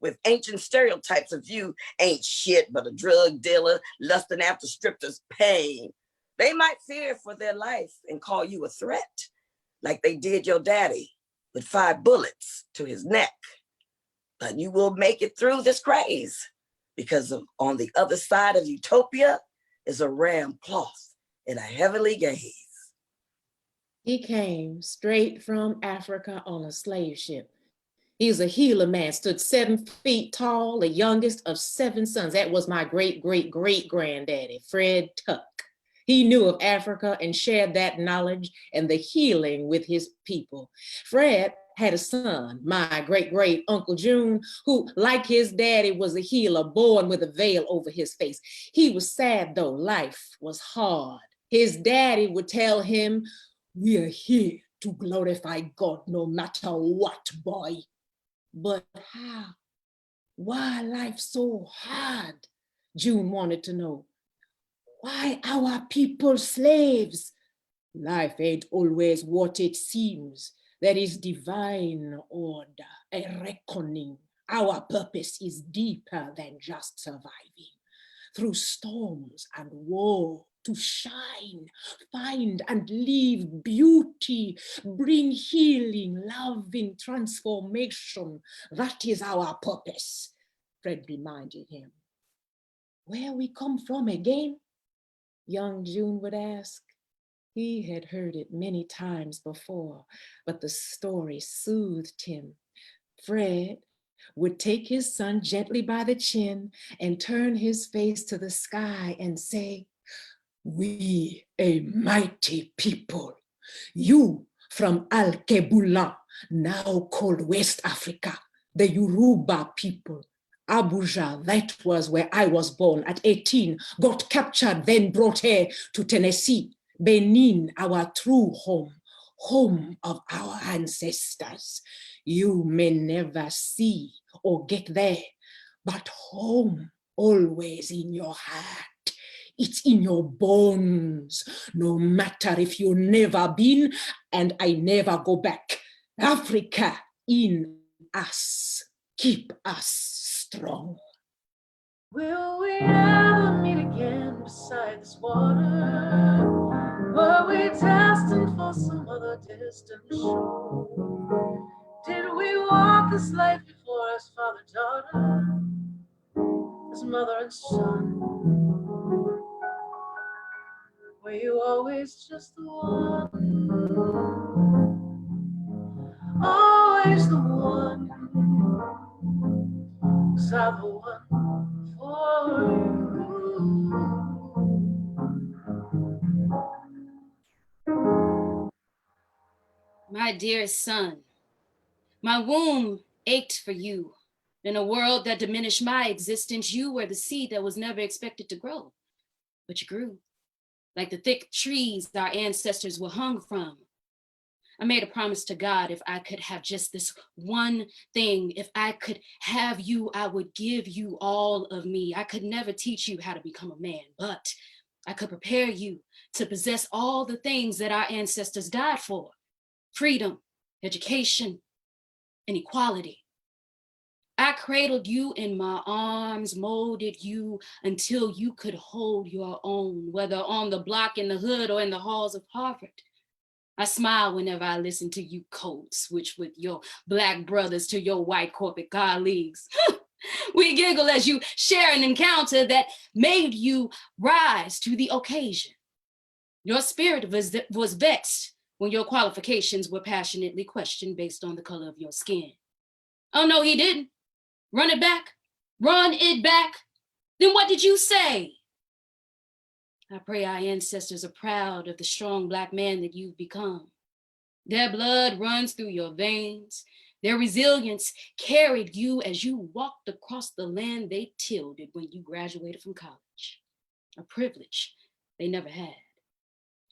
with ancient stereotypes of you ain't shit but a drug dealer lusting after strippers' pain. They might fear for their life and call you a threat, like they did your daddy with 5 bullets to his neck. But you will make it through this craze because on the other side of utopia is a ram cloth in a heavenly gaze. He came straight from Africa on a slave ship. He was a healer man, stood 7 feet tall, the youngest of 7 sons. That was my great-great-great-granddaddy, Fred Tuck. He knew of Africa and shared that knowledge and the healing with his people. Fred had a son, my great-great Uncle June, who, like his daddy, was a healer, born with a veil over his face. He was sad, though. Life was hard. His daddy would tell him, "We are here to glorify God no matter what, boy." But how? Why life so hard? June wanted to know. Why our people slaves? Life ain't always what it seems. There is divine order, a reckoning. Our purpose is deeper than just surviving. Through storms and war, to shine, find and leave beauty, bring healing, loving transformation. That is our purpose, Fred reminded him. Where we come from again? Young June would ask. He had heard it many times before, but the story soothed him. Fred would take his son gently by the chin and turn his face to the sky and say, "We a mighty people. You from Al-Kebula, now called West Africa, the Yoruba people. Abuja, that was where I was born at 18, got captured, then brought here to Tennessee. Benin, our true home, home of our ancestors. You may never see or get there, but home always in your heart. It's in your bones, no matter if you've never been, and I never go back. Africa in us, keep us strong." Will we ever meet again beside this water? Were we destined for some other distant shore? Did we walk this life before as father-daughter, as mother and son? Were you always just the one? Always the one? Was I the one for you? My dearest son, my womb ached for you. In a world that diminished my existence, you were the seed that was never expected to grow, but you grew. Like the thick trees our ancestors were hung from. I made a promise to God, if I could have just this one thing, if I could have you, I would give you all of me. I could never teach you how to become a man, but I could prepare you to possess all the things that our ancestors died for: freedom, education, and equality. I cradled you in my arms, molded you until you could hold your own, whether on the block, in the hood, or in the halls of Harvard. I smile whenever I listen to you code switch with your black brothers to your white corporate colleagues. We giggle as you share an encounter that made you rise to the occasion. Your spirit was vexed when your qualifications were passionately questioned based on the color of your skin. Oh, no, he didn't. Run it back. Run it back. Then what did you say? I pray our ancestors are proud of the strong Black man that you've become. Their blood runs through your veins. Their resilience carried you as you walked across the land they tilled when you graduated from college. A privilege they never had.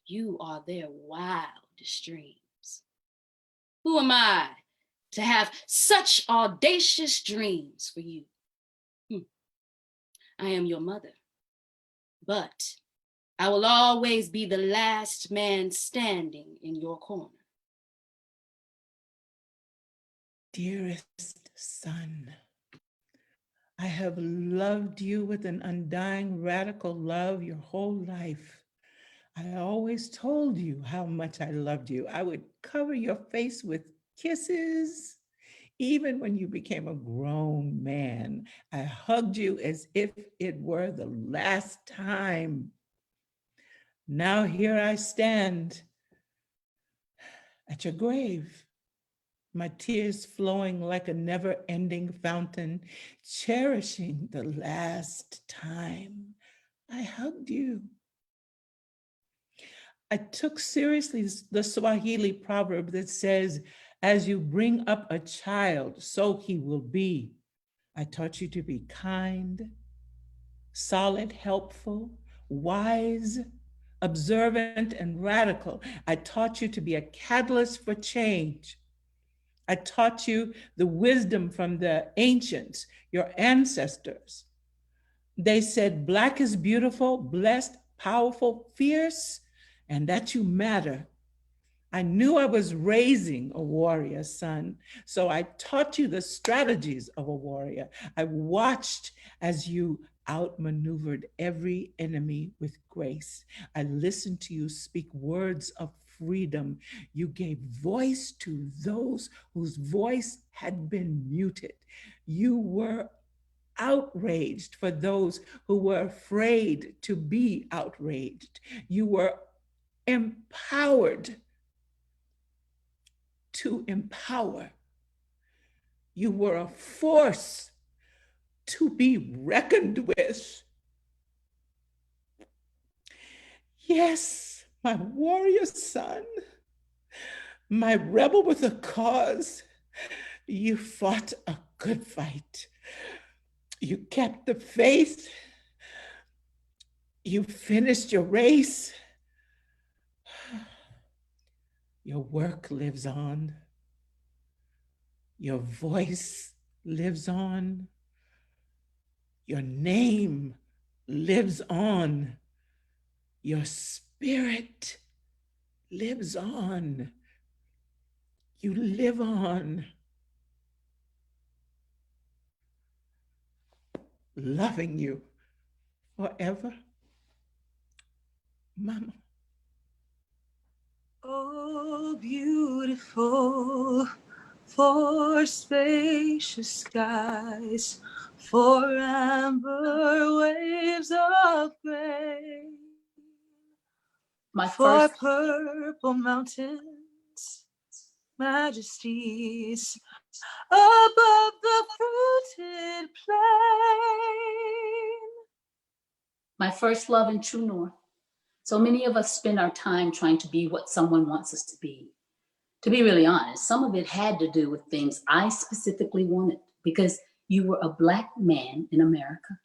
You are their wildest dreams. Who am I to have such audacious dreams for you? I am your mother, but I will always be the last man standing in your corner. Dearest son, I have loved you with an undying, radical love your whole life. I always told you how much I loved you. I would cover your face with kisses. Even when you became a grown man, I hugged you as if it were the last time. Now here I stand at your grave, my tears flowing like a never-ending fountain, cherishing the last time I hugged you. I took seriously the Swahili proverb that says, as you bring up a child, so he will be. I taught you to be kind, solid, helpful, wise, observant, and radical. I taught you to be a catalyst for change. I taught you the wisdom from the ancients, your ancestors. They said, Black is beautiful, blessed, powerful, fierce, and that you matter. I knew I was raising a warrior, son, so I taught you the strategies of a warrior. I watched as you outmaneuvered every enemy with grace. I listened to you speak words of freedom. You gave voice to those whose voice had been muted. You were outraged for those who were afraid to be outraged. You were empowered to empower. You were a force to be reckoned with. Yes, my warrior son, my rebel with a cause, you fought a good fight. You kept the faith. You finished your race. Your work lives on. Your voice lives on. Your name lives on. Your spirit lives on. You live on. Loving you forever, Mama. Oh, beautiful, for spacious skies, for amber waves of gray, for purple mountains, majesties above the fruited plain. My first love and true north. So many of us spend our time trying to be what someone wants us to be. To be really honest, some of it had to do with things I specifically wanted because you were a Black man in America.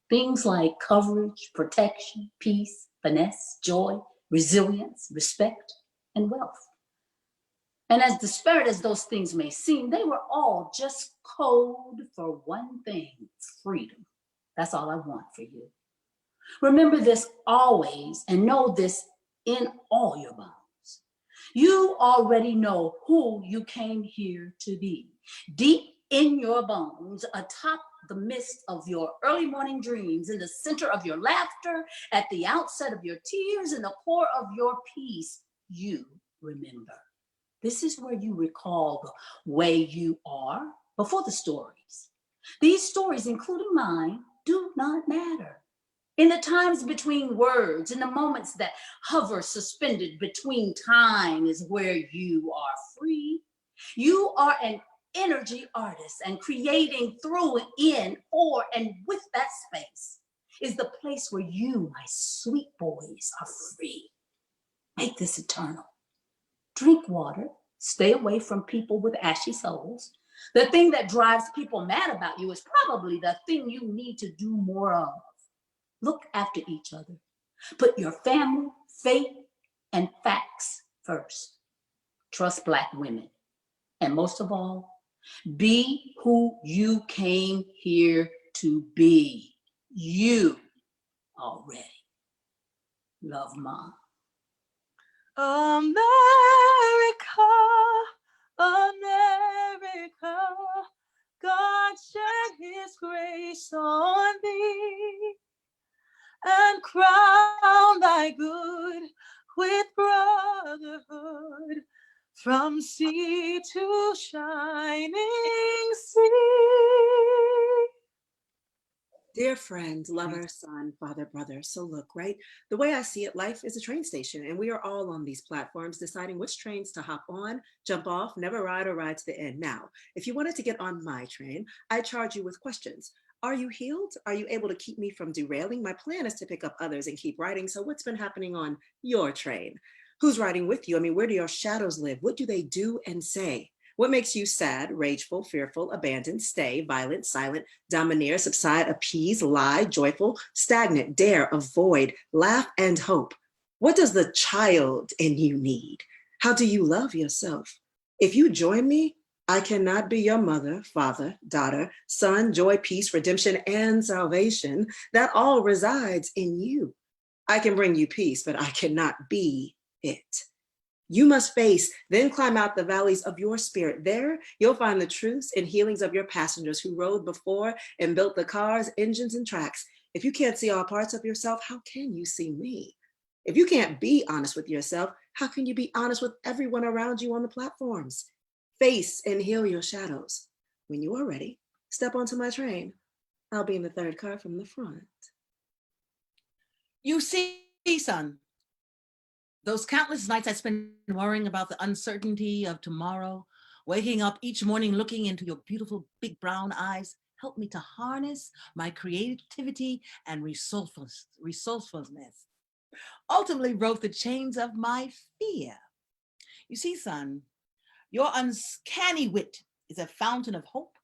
Things like coverage, protection, peace, finesse, joy, resilience, respect, and wealth. And as disparate as those things may seem, they were all just code for one thing: freedom. That's all I want for you. Remember this always and know this in all your bones. You already know who you came here to be. Deep in your bones, atop the mist of your early morning dreams, in the center of your laughter, at the outset of your tears, in the core of your peace, you remember. This is where you recall the way you are before the stories. These stories, including mine, do not matter. In the times between words, in the moments that hover suspended between time is where you are free. You are an energy artist, and creating through, in, for, and with that space is the place where you, my sweet boys, are free. Make this eternal. Drink water, stay away from people with ashy souls. The thing that drives people mad about you is probably the thing you need to do more of. Look after each other. Put your family, faith, and facts first. Trust Black women. And most of all, be who you came here to be. You already. Love, Mom. America, America, God shed his grace on thee and crown thy good with brotherhood from sea to shining sea. Dear friend, lover, son, father, brother. So look, right? The way I see it, life is a train station, and we are all on these platforms deciding which trains to hop on, jump off, never ride or ride to the end. Now, if you wanted to get on my train, I charge you with questions. Are you healed? Are you able to keep me from derailing? My plan is to pick up others and keep riding. So what's been happening on your train? Who's riding with you? I mean, where do your shadows live? What do they do and say? What makes you sad, rageful, fearful, abandoned, stay, violent, silent, domineer, subside, appease, lie, joyful, stagnant, dare, avoid, laugh, and hope? What does the child in you need? How do you love yourself? If you join me, I cannot be your mother, father, daughter, son, joy, peace, redemption, and salvation. That all resides in you. I can bring you peace, but I cannot be it. You must face, then climb out the valleys of your spirit. There, you'll find the truths and healings of your passengers who rode before and built the cars, engines, and tracks. If you can't see all parts of yourself, how can you see me? If you can't be honest with yourself, how can you be honest with everyone around you on the platforms? Face and heal your shadows. When you are ready, step onto my train. I'll be in the third car from the front. You see, son, those countless nights I spent worrying about the uncertainty of tomorrow, waking up each morning looking into your beautiful big brown eyes, helped me to harness my creativity and resourcefulness. Ultimately broke the chains of my fear. You see, son, your uncanny wit is a fountain of hope.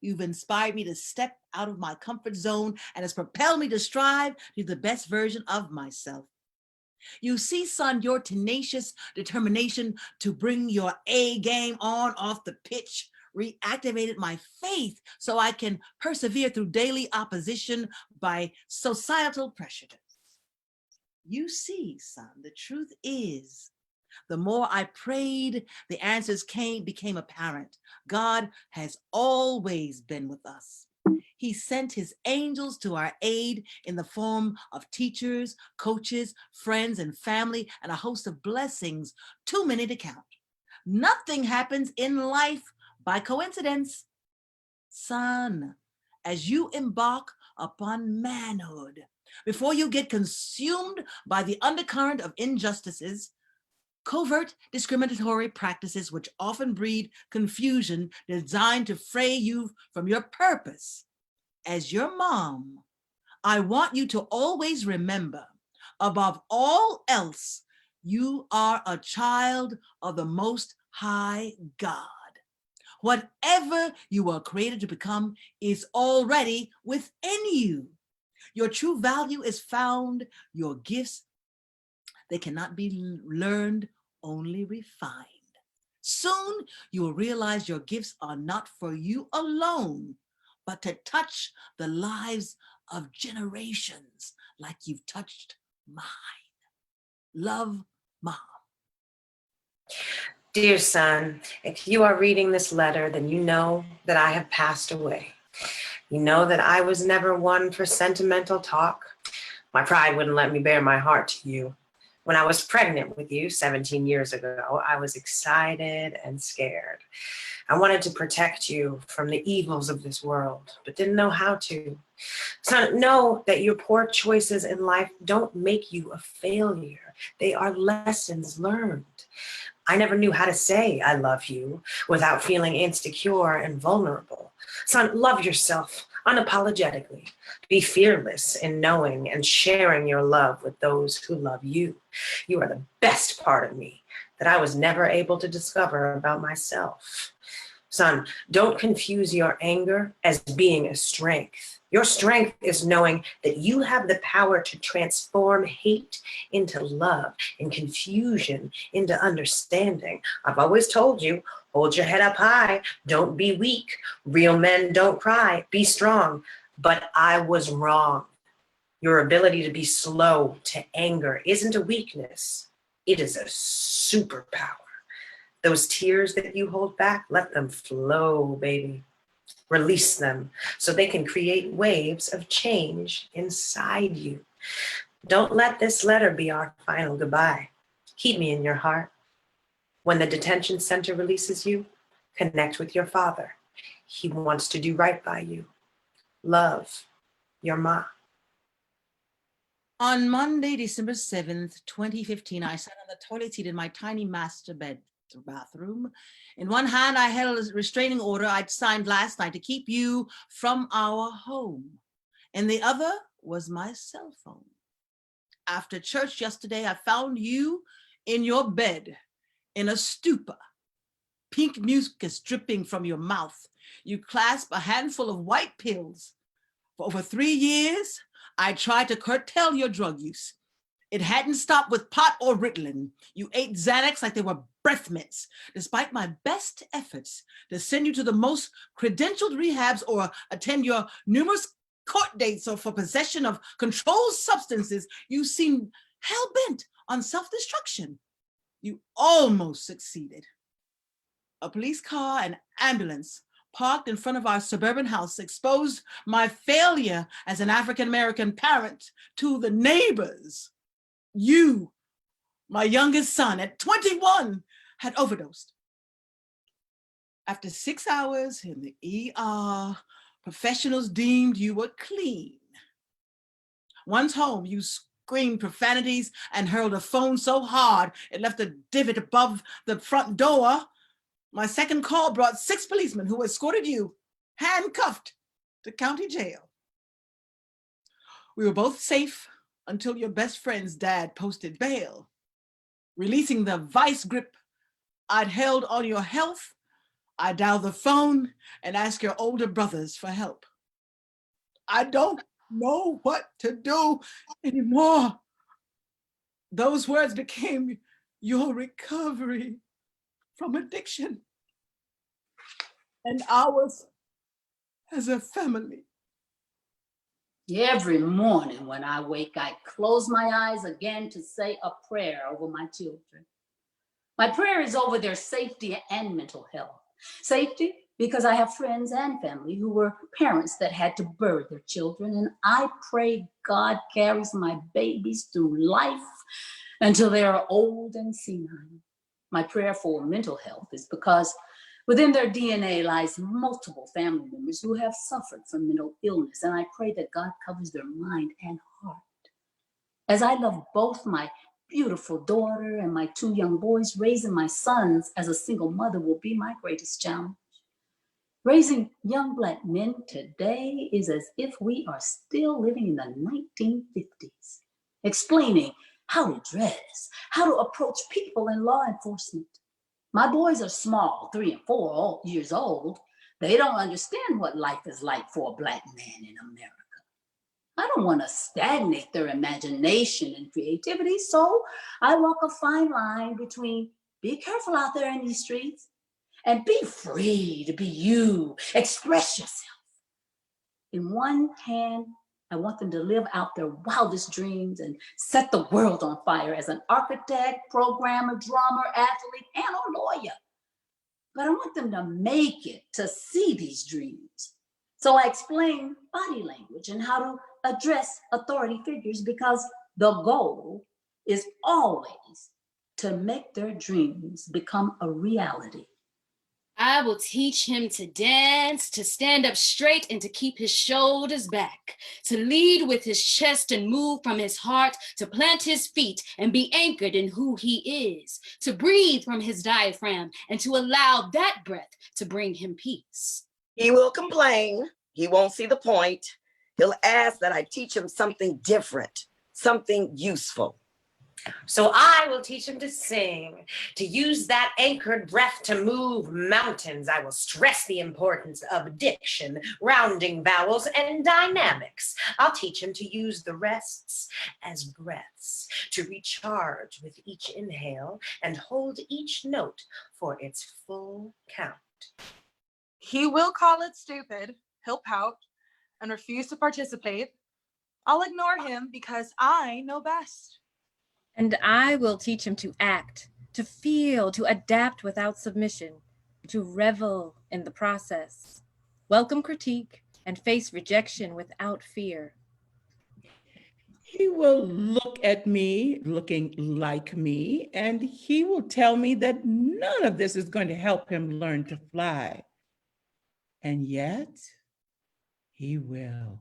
You've inspired me to step out of my comfort zone and has propelled me to strive to be the best version of myself. You see, son, your tenacious determination to bring your A game on off the pitch reactivated my faith so I can persevere through daily opposition by societal pressures. You see, son, the truth is, the more I prayed, the answers became apparent. God has always been with us. He sent his angels to our aid in the form of teachers, coaches, friends, and family, and a host of blessings too many to count. Nothing happens in life by coincidence. Son, as you embark upon manhood, before you get consumed by the undercurrent of injustices, covert discriminatory practices which often breed confusion designed to fray you from your purpose. As your mom, I want you to always remember, above all else, you are a child of the Most High God. Whatever you were created to become is already within you. Your true value is found, your gifts, they cannot be learned, only refined. Soon you will realize your gifts are not for you alone, but to touch the lives of generations like you've touched mine. Love, Mom. Dear son, if you are reading this letter, then you know that I have passed away. You know that I was never one for sentimental talk. My pride wouldn't let me bare my heart to you. When I was pregnant with you 17 years ago, I was excited and scared. I wanted to protect you from the evils of this world, but didn't know how to. Son, know that your poor choices in life don't make you a failure. They are lessons learned. I never knew how to say I love you without feeling insecure and vulnerable. Son, love yourself unapologetically. Be fearless in knowing and sharing your love with those who love you. You are the best part of me that I was never able to discover about myself. Son, don't confuse your anger as being a strength. Your strength is knowing that you have the power to transform hate into love and confusion into understanding. I've always told you, hold your head up high, don't be weak. Real men don't cry, be strong. But I was wrong. Your ability to be slow to anger isn't a weakness, it is a superpower. Those tears that you hold back, let them flow, baby. Release them so they can create waves of change inside you. Don't let this letter be our final goodbye. Keep me in your heart. When the detention center releases you, connect with your father. He wants to do right by you. Love, your ma. On Monday, December 7th, 2015, I sat on the toilet seat in my tiny master bathroom. In one hand, I held a restraining order I'd signed last night to keep you from our home. In the other was my cell phone. After church yesterday, I found you in your bed in a stupor. Pink mucus dripping from your mouth. You clasp a handful of white pills. For over 3 years, I tried to curtail your drug use. It hadn't stopped with pot or Ritalin. You ate Xanax like they were breath mints, despite my best efforts to send you to the most credentialed rehabs or attend your numerous court dates or for possession of controlled substances. You seemed hell-bent on self-destruction. You almost succeeded. A police car and ambulance parked in front of our suburban house exposed my failure as an African-American parent to the neighbors. You, my youngest son, at 21, had overdosed. After 6 hours in the ER, professionals deemed you were clean. Once home, you screamed profanities and hurled a phone so hard it left a divot above the front door. My second call brought 6 policemen who escorted you, handcuffed, to county jail. We were both safe until your best friend's dad posted bail. Releasing the vice grip I'd held on your health, I dialed the phone and asked your older brothers for help. I don't know what to do anymore. Those words became your recovery from addiction and ours as a family. Every morning when I wake, I close my eyes again to say a prayer over my children. My prayer is over their safety and mental health. Safety, because I have friends and family who were parents that had to bury their children, and I pray God carries my babies through life until they are old and senile. My prayer for mental health is because within their DNA lies multiple family members who have suffered from mental illness, and I pray that God covers their mind and heart. As I love both my beautiful daughter and my 2 young boys, raising my sons as a single mother will be my greatest challenge. Raising young Black men today is as if we are still living in the 1950s, explaining how to dress, how to approach people in law enforcement. My boys are small, 3 and 4 years old. They don't understand what life is like for a Black man in America. I don't want to stagnate their imagination and creativity, so I walk a fine line between be careful out there in these streets and be free to be you, express yourself. In one hand, I want them to live out their wildest dreams and set the world on fire as an architect, programmer, drummer, athlete, and a lawyer. But I want them to make it to see these dreams. So I explain body language and how to address authority figures, because the goal is always to make their dreams become a reality. I will teach him to dance, to stand up straight and to keep his shoulders back, to lead with his chest and move from his heart, to plant his feet and be anchored in who he is, to breathe from his diaphragm and to allow that breath to bring him peace. He will complain. He won't see the point. He'll ask that I teach him something different, something useful. So I will teach him to sing, to use that anchored breath to move mountains. I will stress the importance of diction, rounding vowels, and dynamics. I'll teach him to use the rests as breaths, to recharge with each inhale and hold each note for its full count. He will call it stupid, he'll pout and refuse to participate. I'll ignore him because I know best. And I will teach him to act, to feel, to adapt without submission, to revel in the process, welcome critique, and face rejection without fear. He will look at me looking like me, and he will tell me that none of this is going to help him learn to fly. And yet, he will.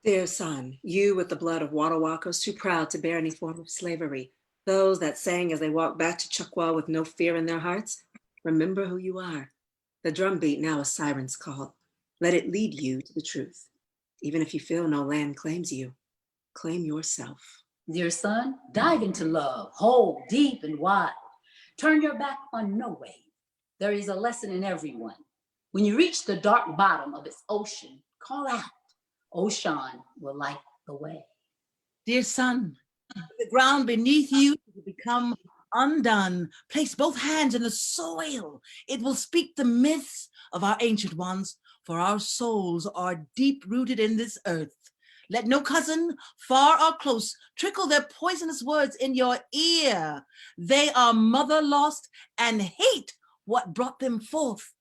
Dear son, you with the blood of water walkers, too proud to bear any form of slavery, those that sang as they walked back to Chukwa with no fear in their hearts, remember who you are. The drumbeat now a siren's call. Let it lead you to the truth. Even if you feel no land claims you, claim yourself. Dear son, dive into love, whole, deep, and wide. Turn your back on no wave. There is a lesson in everyone. When you reach the dark bottom of its ocean, call out. Ocean will light the way. Dear son, the ground beneath you will become undone. Place both hands in the soil. It will speak the myths of our ancient ones, for our souls are deep rooted in this earth. Let no cousin, far or close, trickle their poisonous words in your ear. They are mother lost and hate what brought them forth.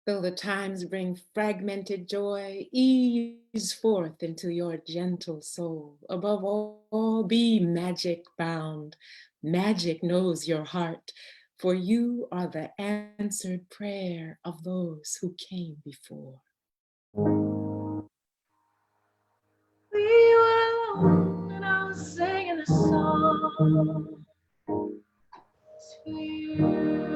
Though the times bring fragmented joy, ease forth into your gentle soul. Above all, be magic bound. Magic knows your heart, for you are the answered prayer of those who came before. We were alone and I was singing a song to you.